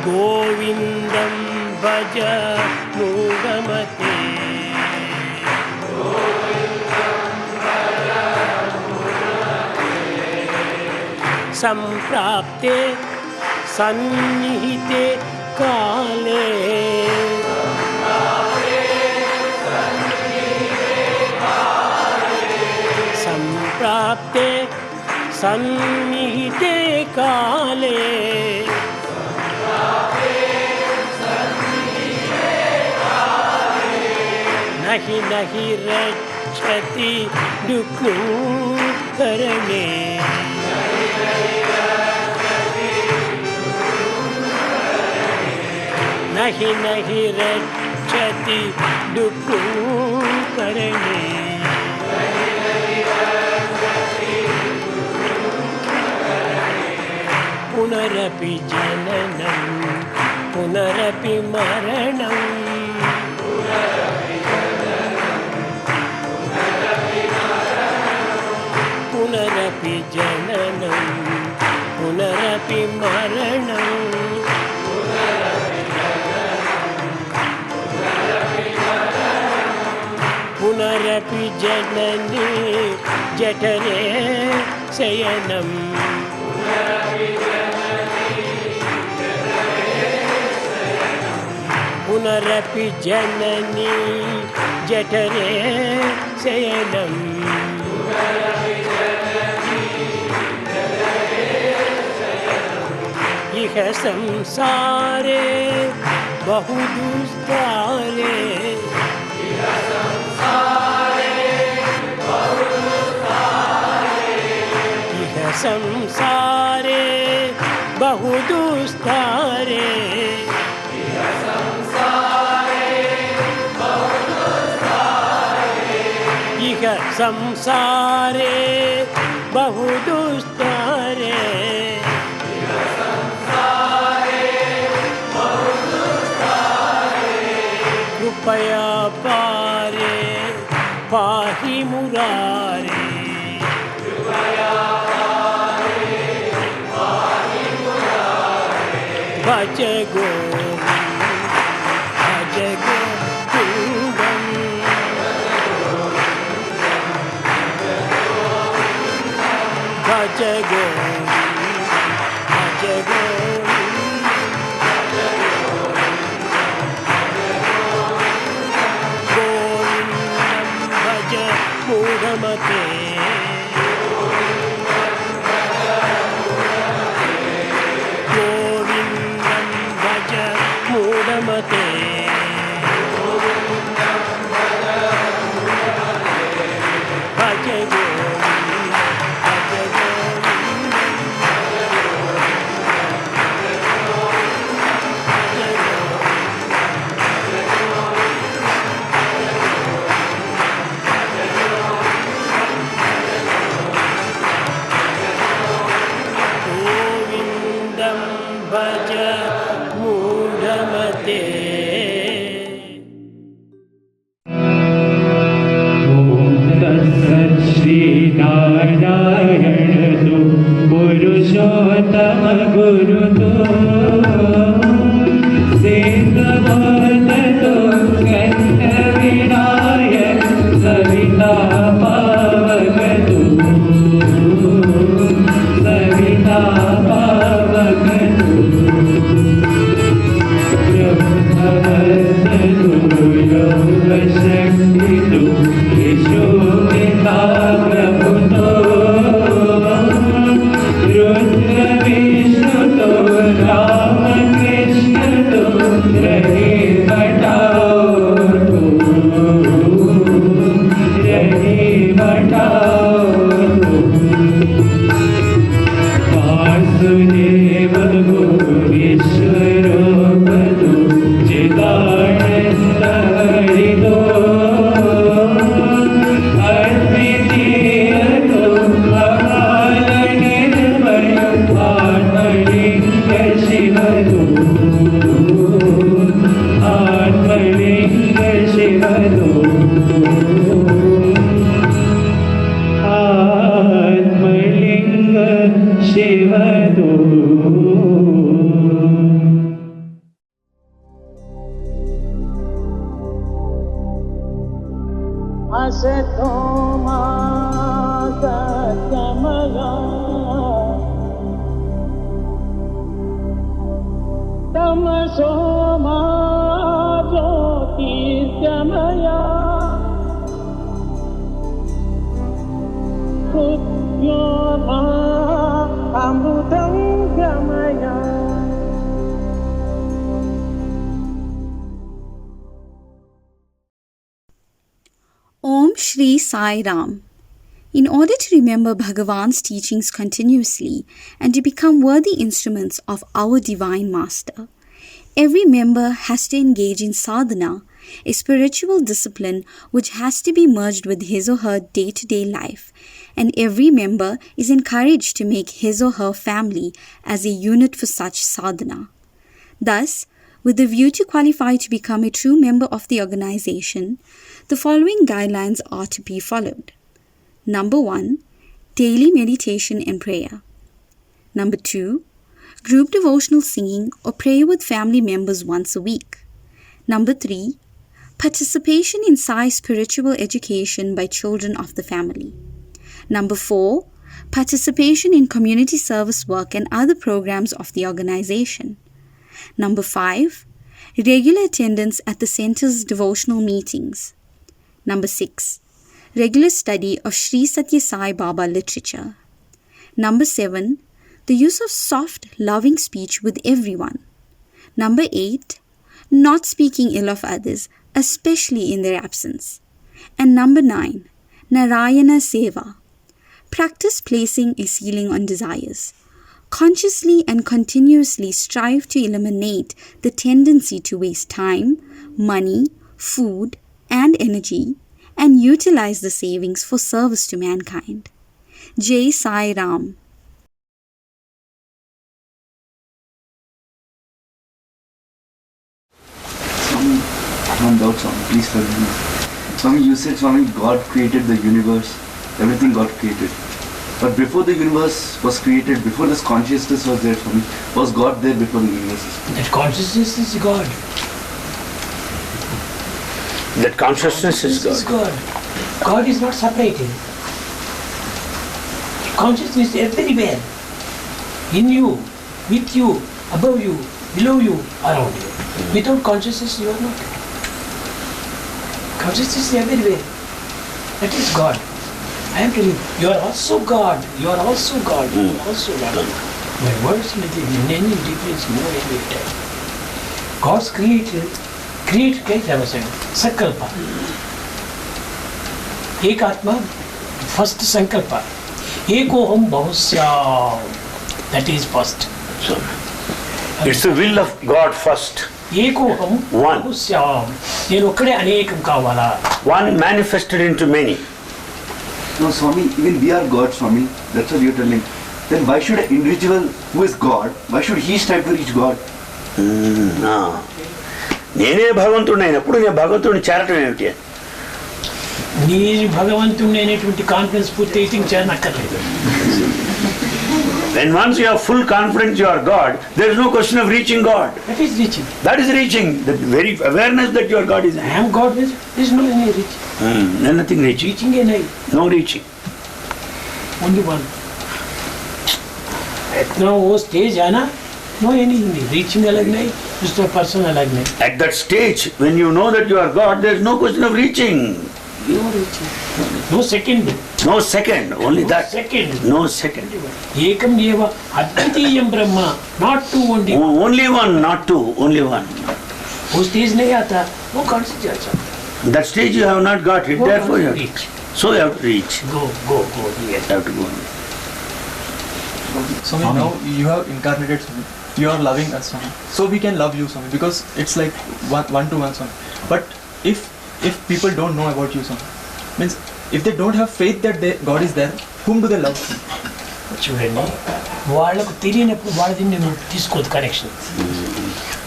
गोविन्दं भज मूढमते सम्प्राप्ते सन्निहिते काले सम्प्राप्ते सन्निहिते काले नहि नहि रक्षति दुःखकरणे नहि नहि रक्षति दुःखकरणे पुनरपि जननं पुनरपि मरणं पुनरपि जननं पुनरपि मरणं पुनरपि जननी जठरे शयनं पुनरपि जननी जठरे शयनम् इह संसारे बहुदुस्तारे इह संसारे बहुदुस्तारे इह संसारे बहुदुस्तारे कृपया पारे पाहि मुरारे भज गोविन्दं भज गोविन्दं भज मूढमते गोविन्दं भज मूढमते भज गोविन्दं भज मूढमते श्रीनारायण तु पुरुषोत्तम गुरु तो सिद्धभूत तो कंठ विनायक सविता पावक तु सविता पावक तु ब्रह्मवत्स तु योग शक्ति तु यशो पिता प्रभु तो रुद्र विष्णु तो राम कृष्ण तो रहे बटाओ तो रहे बटाओ तो वासुदेव गो ईश्वर बधु चिदानंद हरि दो अद्वितीय तो अकाल निर्भय आत्मलिंग शिव दो आत्मलिंग शिव दो सोमा सत्यमया तमसो मा ज्योतिर्गमया मृत्योर्मा अमृतं गमया. Om Shri Sai Ram. In order to remember Bhagavan's teachings continuously and to become worthy instruments of our Divine Master, every member has to engage in sadhana, a spiritual discipline which has to be merged with his or her day-to-day life, and every member is encouraged to make his or her family as a unit for such sadhana. Thus, with the view to qualify to become a true member of the organization, the following guidelines are to be followed. Number 1, daily meditation and prayer. Number 2, group devotional singing or prayer with family members once a week. Number 3, participation in Sai spiritual education by children of the family. Number 4, participation in community service work and other programs of the organization. Number 5, regular attendance at the center's devotional meetings. Number 6, regular study of Sri Satya Sai Baba literature. Number 7, the use of soft, loving speech with everyone. Number 8, not speaking ill of others, especially in their absence. And number 9, Narayana Seva. Practice placing a ceiling on desires. Consciously and continuously strive to eliminate the tendency to waste time, money, food, and energy, and utilize the savings for service to mankind. Jai Sai Ram. Swami, I have one doubt, Swami. Please forgive me. Swami, you said, Swami, God created the universe. Everything got created. But before the universe was created, before this consciousness was there, Swami, was God there before the universe? That consciousness is God. That consciousness is God. God. God is not separated. Consciousness is everywhere. In you, with you, above you, below you, around you. Without consciousness, you are not. Consciousness is everywhere. That is God. I am telling you, you are also God. You are also God. You are also God. My words will be in any difference, no any time. God's created कैसे है वैसे संकल्प एक आत्मा first संकल्प एको हम बहुश्याम that is first. It's the will of God first. एको हम बहुश्याम నేను ఒక్కడే అనేకం కావాలా. One manifested into many. No, Swami, even we are God, Swami. That's what you're telling. Then why should an individual who is God, why should he strive to reach God? No. నేనే భగవంతుడిని అయినప్పుడు నేను భగవంతుడిని చేరటం ఏమిటి? నీ భగవంతుడిని అనేటువంటి కాన్ఫిడెన్స్ పూర్తి అయితే చేరనక్కర్లేదు. When once you have full confidence you are God, there is no question of reaching God. That is reaching. That is reaching. The very awareness that your God is. I am God means there is no any reaching. Nothing reaching. Reaching है नहीं. No reaching. Only one. इतना वो stage है ना, no any reaching अलग नहीं, दूसरा person अलग नहीं. At that stage, when you know that you are God, there is no question of reaching. No reaching. No second. No second. Only No that. second. No second. एकम एव अद्वितीयम ब्रह्म. Not two only. Only one, not two. Only one. वो stage नहीं आता, वो कौन C चर्चा? That stage you have not got it. Therefore you have to reach. So you have to reach. Go. Yes. You have to go. Swami, now you have incarnated Swami. You are loving us, Swami. So we can love you, Swami, because it's like one to one, Swami. But if people don't know about you, Swami, means if they don't have faith that God is there, whom do they love? చూడండి, వాళ్ళకు తెలియనప్పుడు వాళ్ళది నువ్వు తీసుకోదు connection.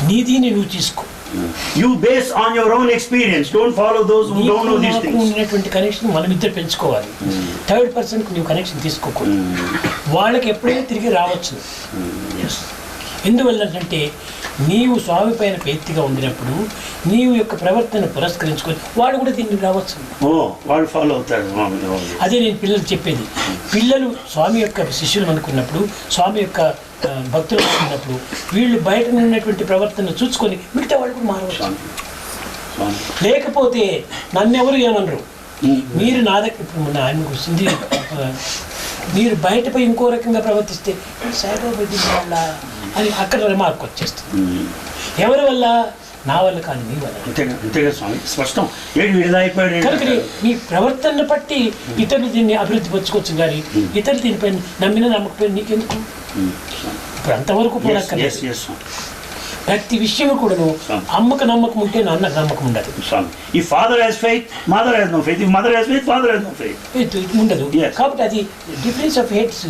నీది నువ్వు తీసుకో. You base on your own experience. Don't follow those who don't know these things. ఉన్నటువంటి కనెక్షన్ మనం ఇద్దరు పెంచుకోవాలి. థర్డ్ పర్సన్ కు నువ్వు కనెక్షన్ తీసుకోకూడదు. వాళ్ళకి ఎప్పుడైనా తిరిగి రావచ్చు. ఎందువల్లంటే నీవు స్వామి పైన ప్రీతిగా ఉండినప్పుడు నీవు యొక్క ప్రవర్తన పురస్కరించుకొని వాడు కూడా దీన్ని రావచ్చు. వాళ్ళు ఫాలో అవుతారు. అదే నేను పిల్లలు చెప్పేది. పిల్లలు స్వామి యొక్క శిష్యులు అనుకున్నప్పుడు, స్వామి యొక్క భక్తులు అనుకున్నప్పుడు వీళ్ళు బయట ఉన్నటువంటి ప్రవర్తన చూసుకొని మిగతా వాళ్ళు కూడా మారవచ్చు. లేకపోతే నన్నెవరు ఏమనరు. మీరు నా దగ్గర ఇప్పుడు ఆయనకు సింధి మీరు బయటపై ఇంకో రకంగా ప్రవర్తిస్తే సాయిబాబా వాళ్ళ అని అక్కడ రిమార్క్ వచ్చేస్తుంది. ఎవరి వల్ల? నా వల్ల కాదు, మీ వల్ల. అంతేగా స్వామి, స్పష్టం. కనుక మీ ప్రవర్తన బట్టి ఇతరులు దీన్ని అభివృద్ధి పరచుకోవచ్చు, కానీ ఇతరులు దీనిపై నమ్మిన నమ్మకపోయిన నీకెందుకు? ఇప్పుడు అంతవరకు పోనక్కర్లేదు. ప్రతి విషయం కూడాను అమ్మకు నమ్మకం ఉంటే నాన్నకు నమ్మకం ఉండదు. ఈ father has faith, mother has no faith. Mother has faith, father has no faith ఉండదు. కాబట్టి అది డిఫరెన్స్ ఆఫ్ హెడ్స్.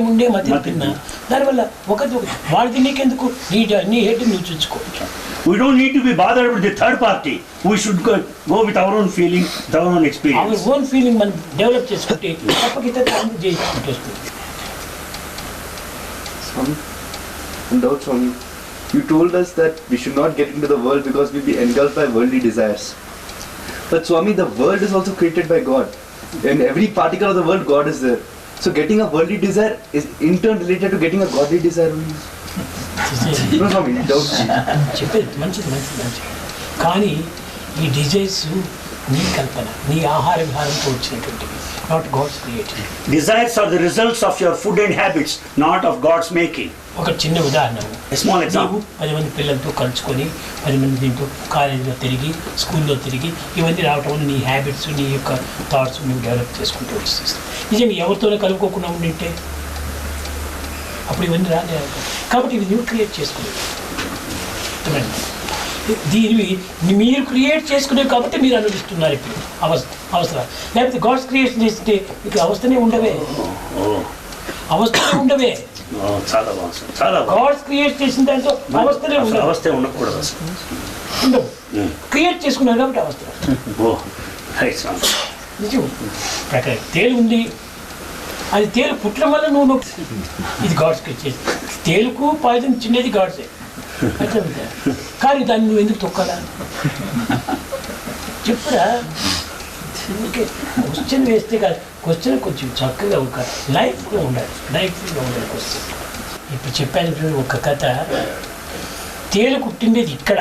ముండే మధ్య తిన్నా దానివల్ల ఒకటి వాడిది నీకెందుకు? నీ హెడ్ నువ్వు చూసుకో. We don't need to be bothered with the third party. We should go with our own feeling, with our own experience. Our own feeling మనం డెవలప్ చేసుకుంటే తప్పకిత చేసుకుంటూ వస్తుంది. Doubt Swami, you told us that we should not get into the world because we'll be engulfed by worldly desires. But Swami, the world is also created by God. In every particle of the world, God is there. So getting a worldly desire is in turn related to getting a godly desire. No Swami, doubt. చెప్పేది మంచిది. కానీ ఈ desires నీ కల్పన, నీ ఆహార విహారంతో వచ్చినటువంటివి, not God's creative. Desires are the results of your food and habits, not of God's making. ఒక చిన్న ఉదాహరణ, ఎగ్జాంపుల్. 10 మంది పిల్లలతో కలుసుకొని 10 మంది దీంతో కాలేజీలో తిరిగి, స్కూల్లో తిరిగి, ఇవన్నీ రావటం వల్ల నీ హ్యాబిట్స్, నీ యొక్క థాట్స్ నువ్వు డెవలప్ చేసుకుంటూ వచ్చేస్తావు. నిజంగా ఎవరితోనే కలుపుకోకుండా ఉండింటే అప్పుడు ఇవన్నీ రాలే. కాబట్టి ఇవి నువ్వు క్రియేట్ చేసుకునేవి. దీనివి మీరు క్రియేట్ చేసుకునేవి కాబట్టి మీరు అనుభవిస్తున్నారు ఇప్పుడు అవసరం. లేకపోతే గాడ్స్ క్రియేషన్ చేస్తే మీకు అవస్థనే ఉండవే. గాడ్స్ క్రియేట్ చేసిన దాంతో అవస్థనే ఉండవు. క్రియేట్ చేసుకున్నారు కాబట్టి అవస్థ. నిజం. ప్రకారం తేలు ఉంది, అది తేలు పుట్టడం వల్ల నువ్వు ఇది గాడ్స్ క్రియేట్ చేసి, తేలుకు పాయిజన్ చిన్నది గాడ్సే. కానీ దాన్ని నువ్వు ఎందుకు తొక్కాలా? చెప్పురా. క్వశ్చన్ వేస్తే కాదు, క్వశ్చన్ కొంచెం చక్కగా ఒక లైఫ్గా ఉండాలి. క్వశ్చన్ ఇప్పుడు చెప్పాను ఒక కథ. తేలు కుట్టిండేది ఇక్కడ,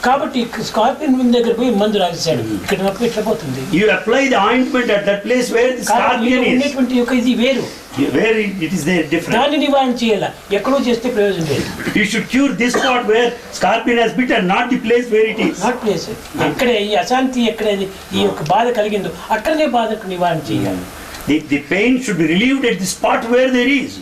కాబట్టి స్కార్పియన్ దగ్గర పోయి మందు రాసేసాడు. ఇక్కడ నొప్పి ఎట్లా పోతుంది? ఉన్నటువంటి ఇది వేరు, దాన్ని నివారణ చేయాలా. ఎక్కడో చేస్తే ప్రయోజనం లేదు. You should cure this spot where scorpion has bitten, not the place where it is. Not place. ఎక్కడ ఈ అశాంతి, ఎక్కడ ఈ యొక్క బాధ కలిగిందో అక్కడనే బాధకు నివారణ చేయాలి. The pain should be relieved at the spot where there is.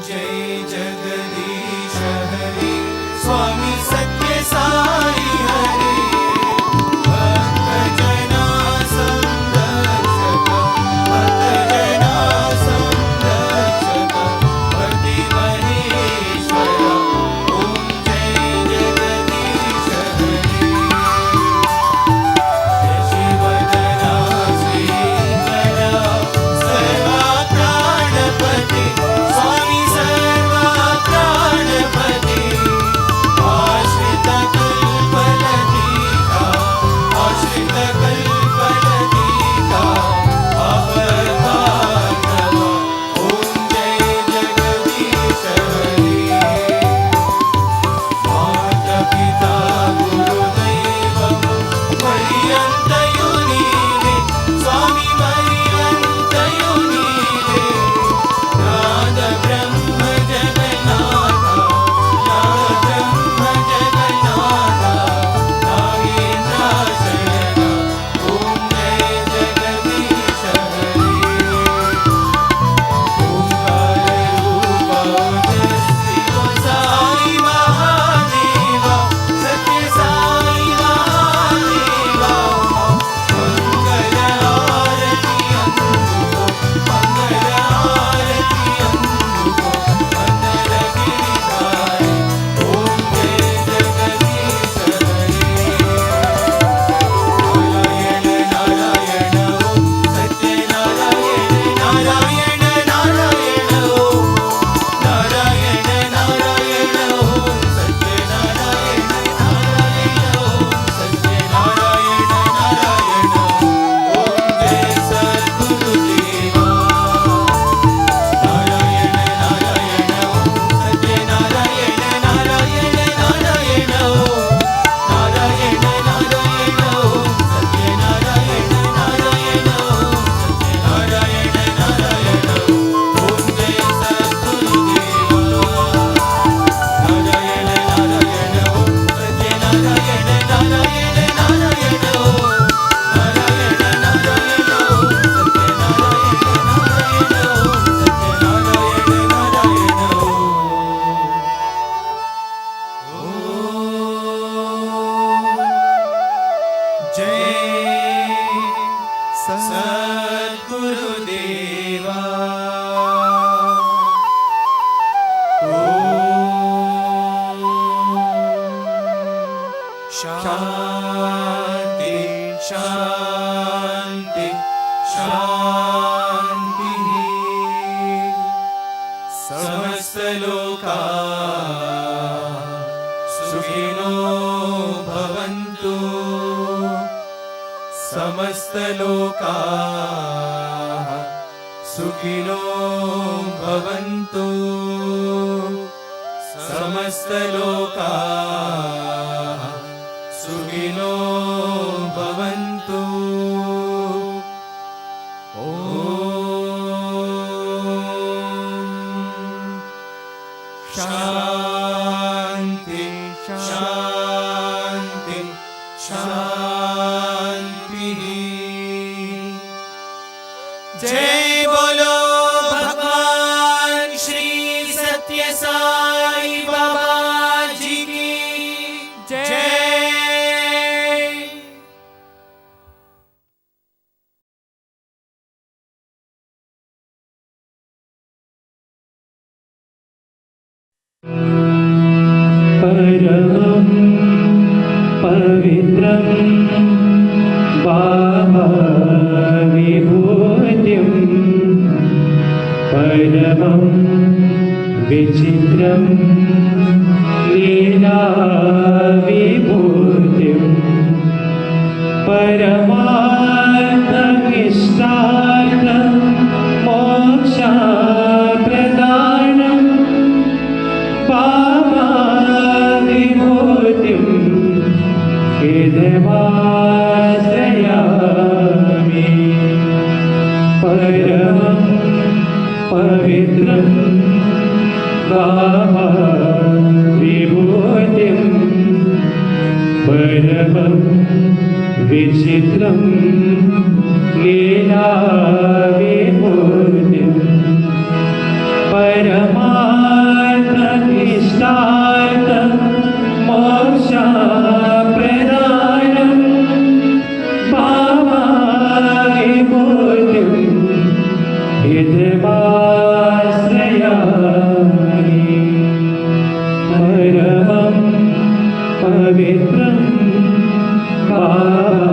जय जगदीश हरि स्वामी सत्य साई हरि सुखिनो भवन्तु समस्तलोकाः सुखिनो भवन्तु समस्तलोकाः सुखिनो भवन्तु ॐ शान्ति शान्ति शान्तिः जय बोलो भगवान श्री सत्य साई बाबा जी की जय। परमं पवित्रं बाबा विभूतिं परमं विचित्रं लीला विभूतिं परमार्थमिष्टार्थं मोक्षप्रदानं बाबा विभूतिं हृदयाश्रयामि परमं पवित्रं बाबा विभूतिं परमं विचित्रं लीला विभूतिं परमार्थमिष्टार्थं मोक्षप्रदानं बाबा विभूतिं हृदयाश्रयामि परमं पवित्रं बाबा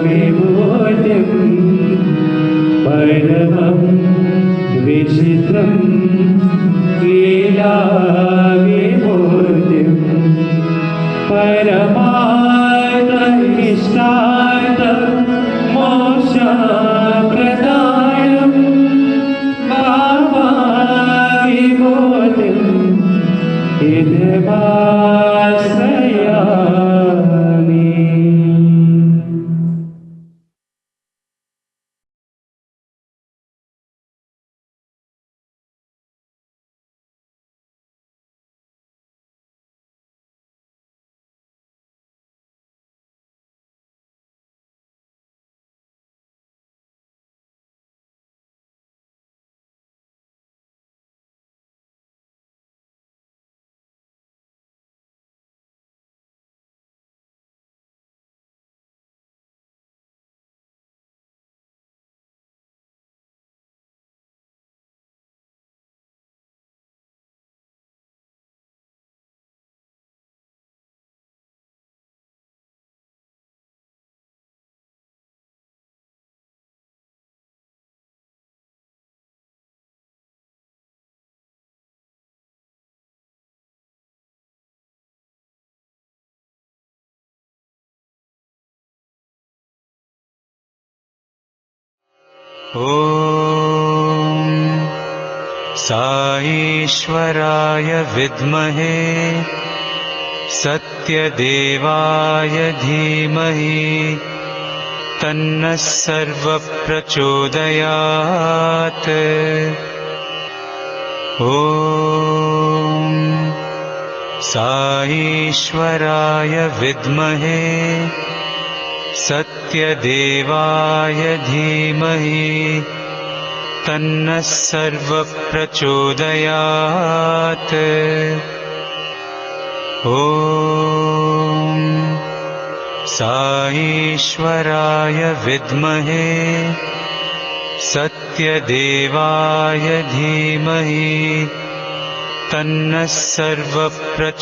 विभूतिं परमं विचित्रं लीला विभूतिं परमार्थमिष्टार्थं मोक्षप्रदानं बाबा विभूतिं हृदयाश्रयामि। ॐ साईश्वराय विद्महे सत्यदेवाय धीमहि तन्नः सर्वप्रचोदयात्। ॐ साईश्वराय विद्महे सत्यदेवाय धीमहि तन्नः सर्वप्रचोदयात्। ॐ साईश्वराय विद्महे सत्यदेवाय धीमहि तन्नः सर्वप्रचोदयात्।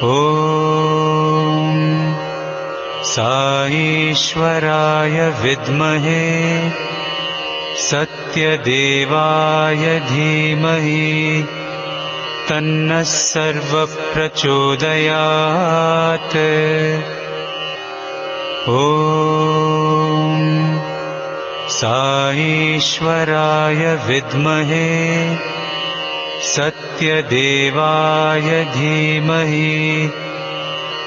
ॐ साईश्वराय विद्महे सत्यदेवाय धीमहि तन्नः सर्वप्रचोदयात् ॐ साईश्वराय विद्महे सत्यदेवाय धीमहि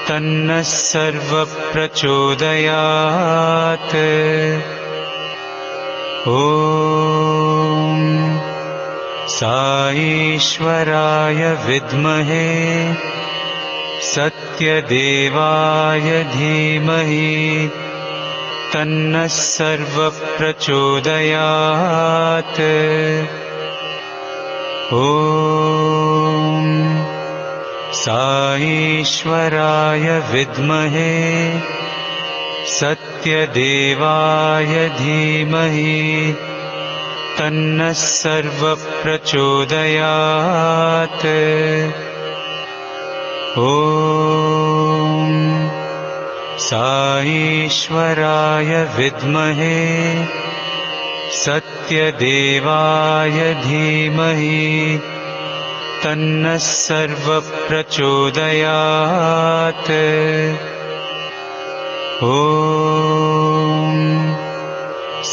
तन्नः सर्वप्रचोदयात् ॐ साईश्वराय विद्महे सत्यदेवाय धीमहि तन्नः सर्वप्रचोदयात् ॐ साईश्वराय विद्महे सत्यदेवाय धीमहि तन्नः सर्वप्रचोदयात् ॐ साईश्वराय विद्महे सत्यदेवाय धीमहि तन्नः सर्वप्रचोदयात् ॐ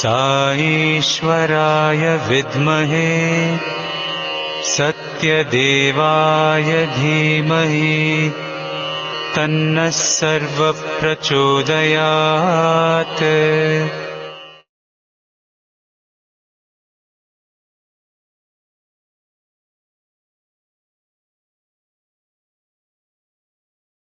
साईश्वराय विद्महे सत्यदेवाय धीमहि तन्नः सर्वप्रचोदयात्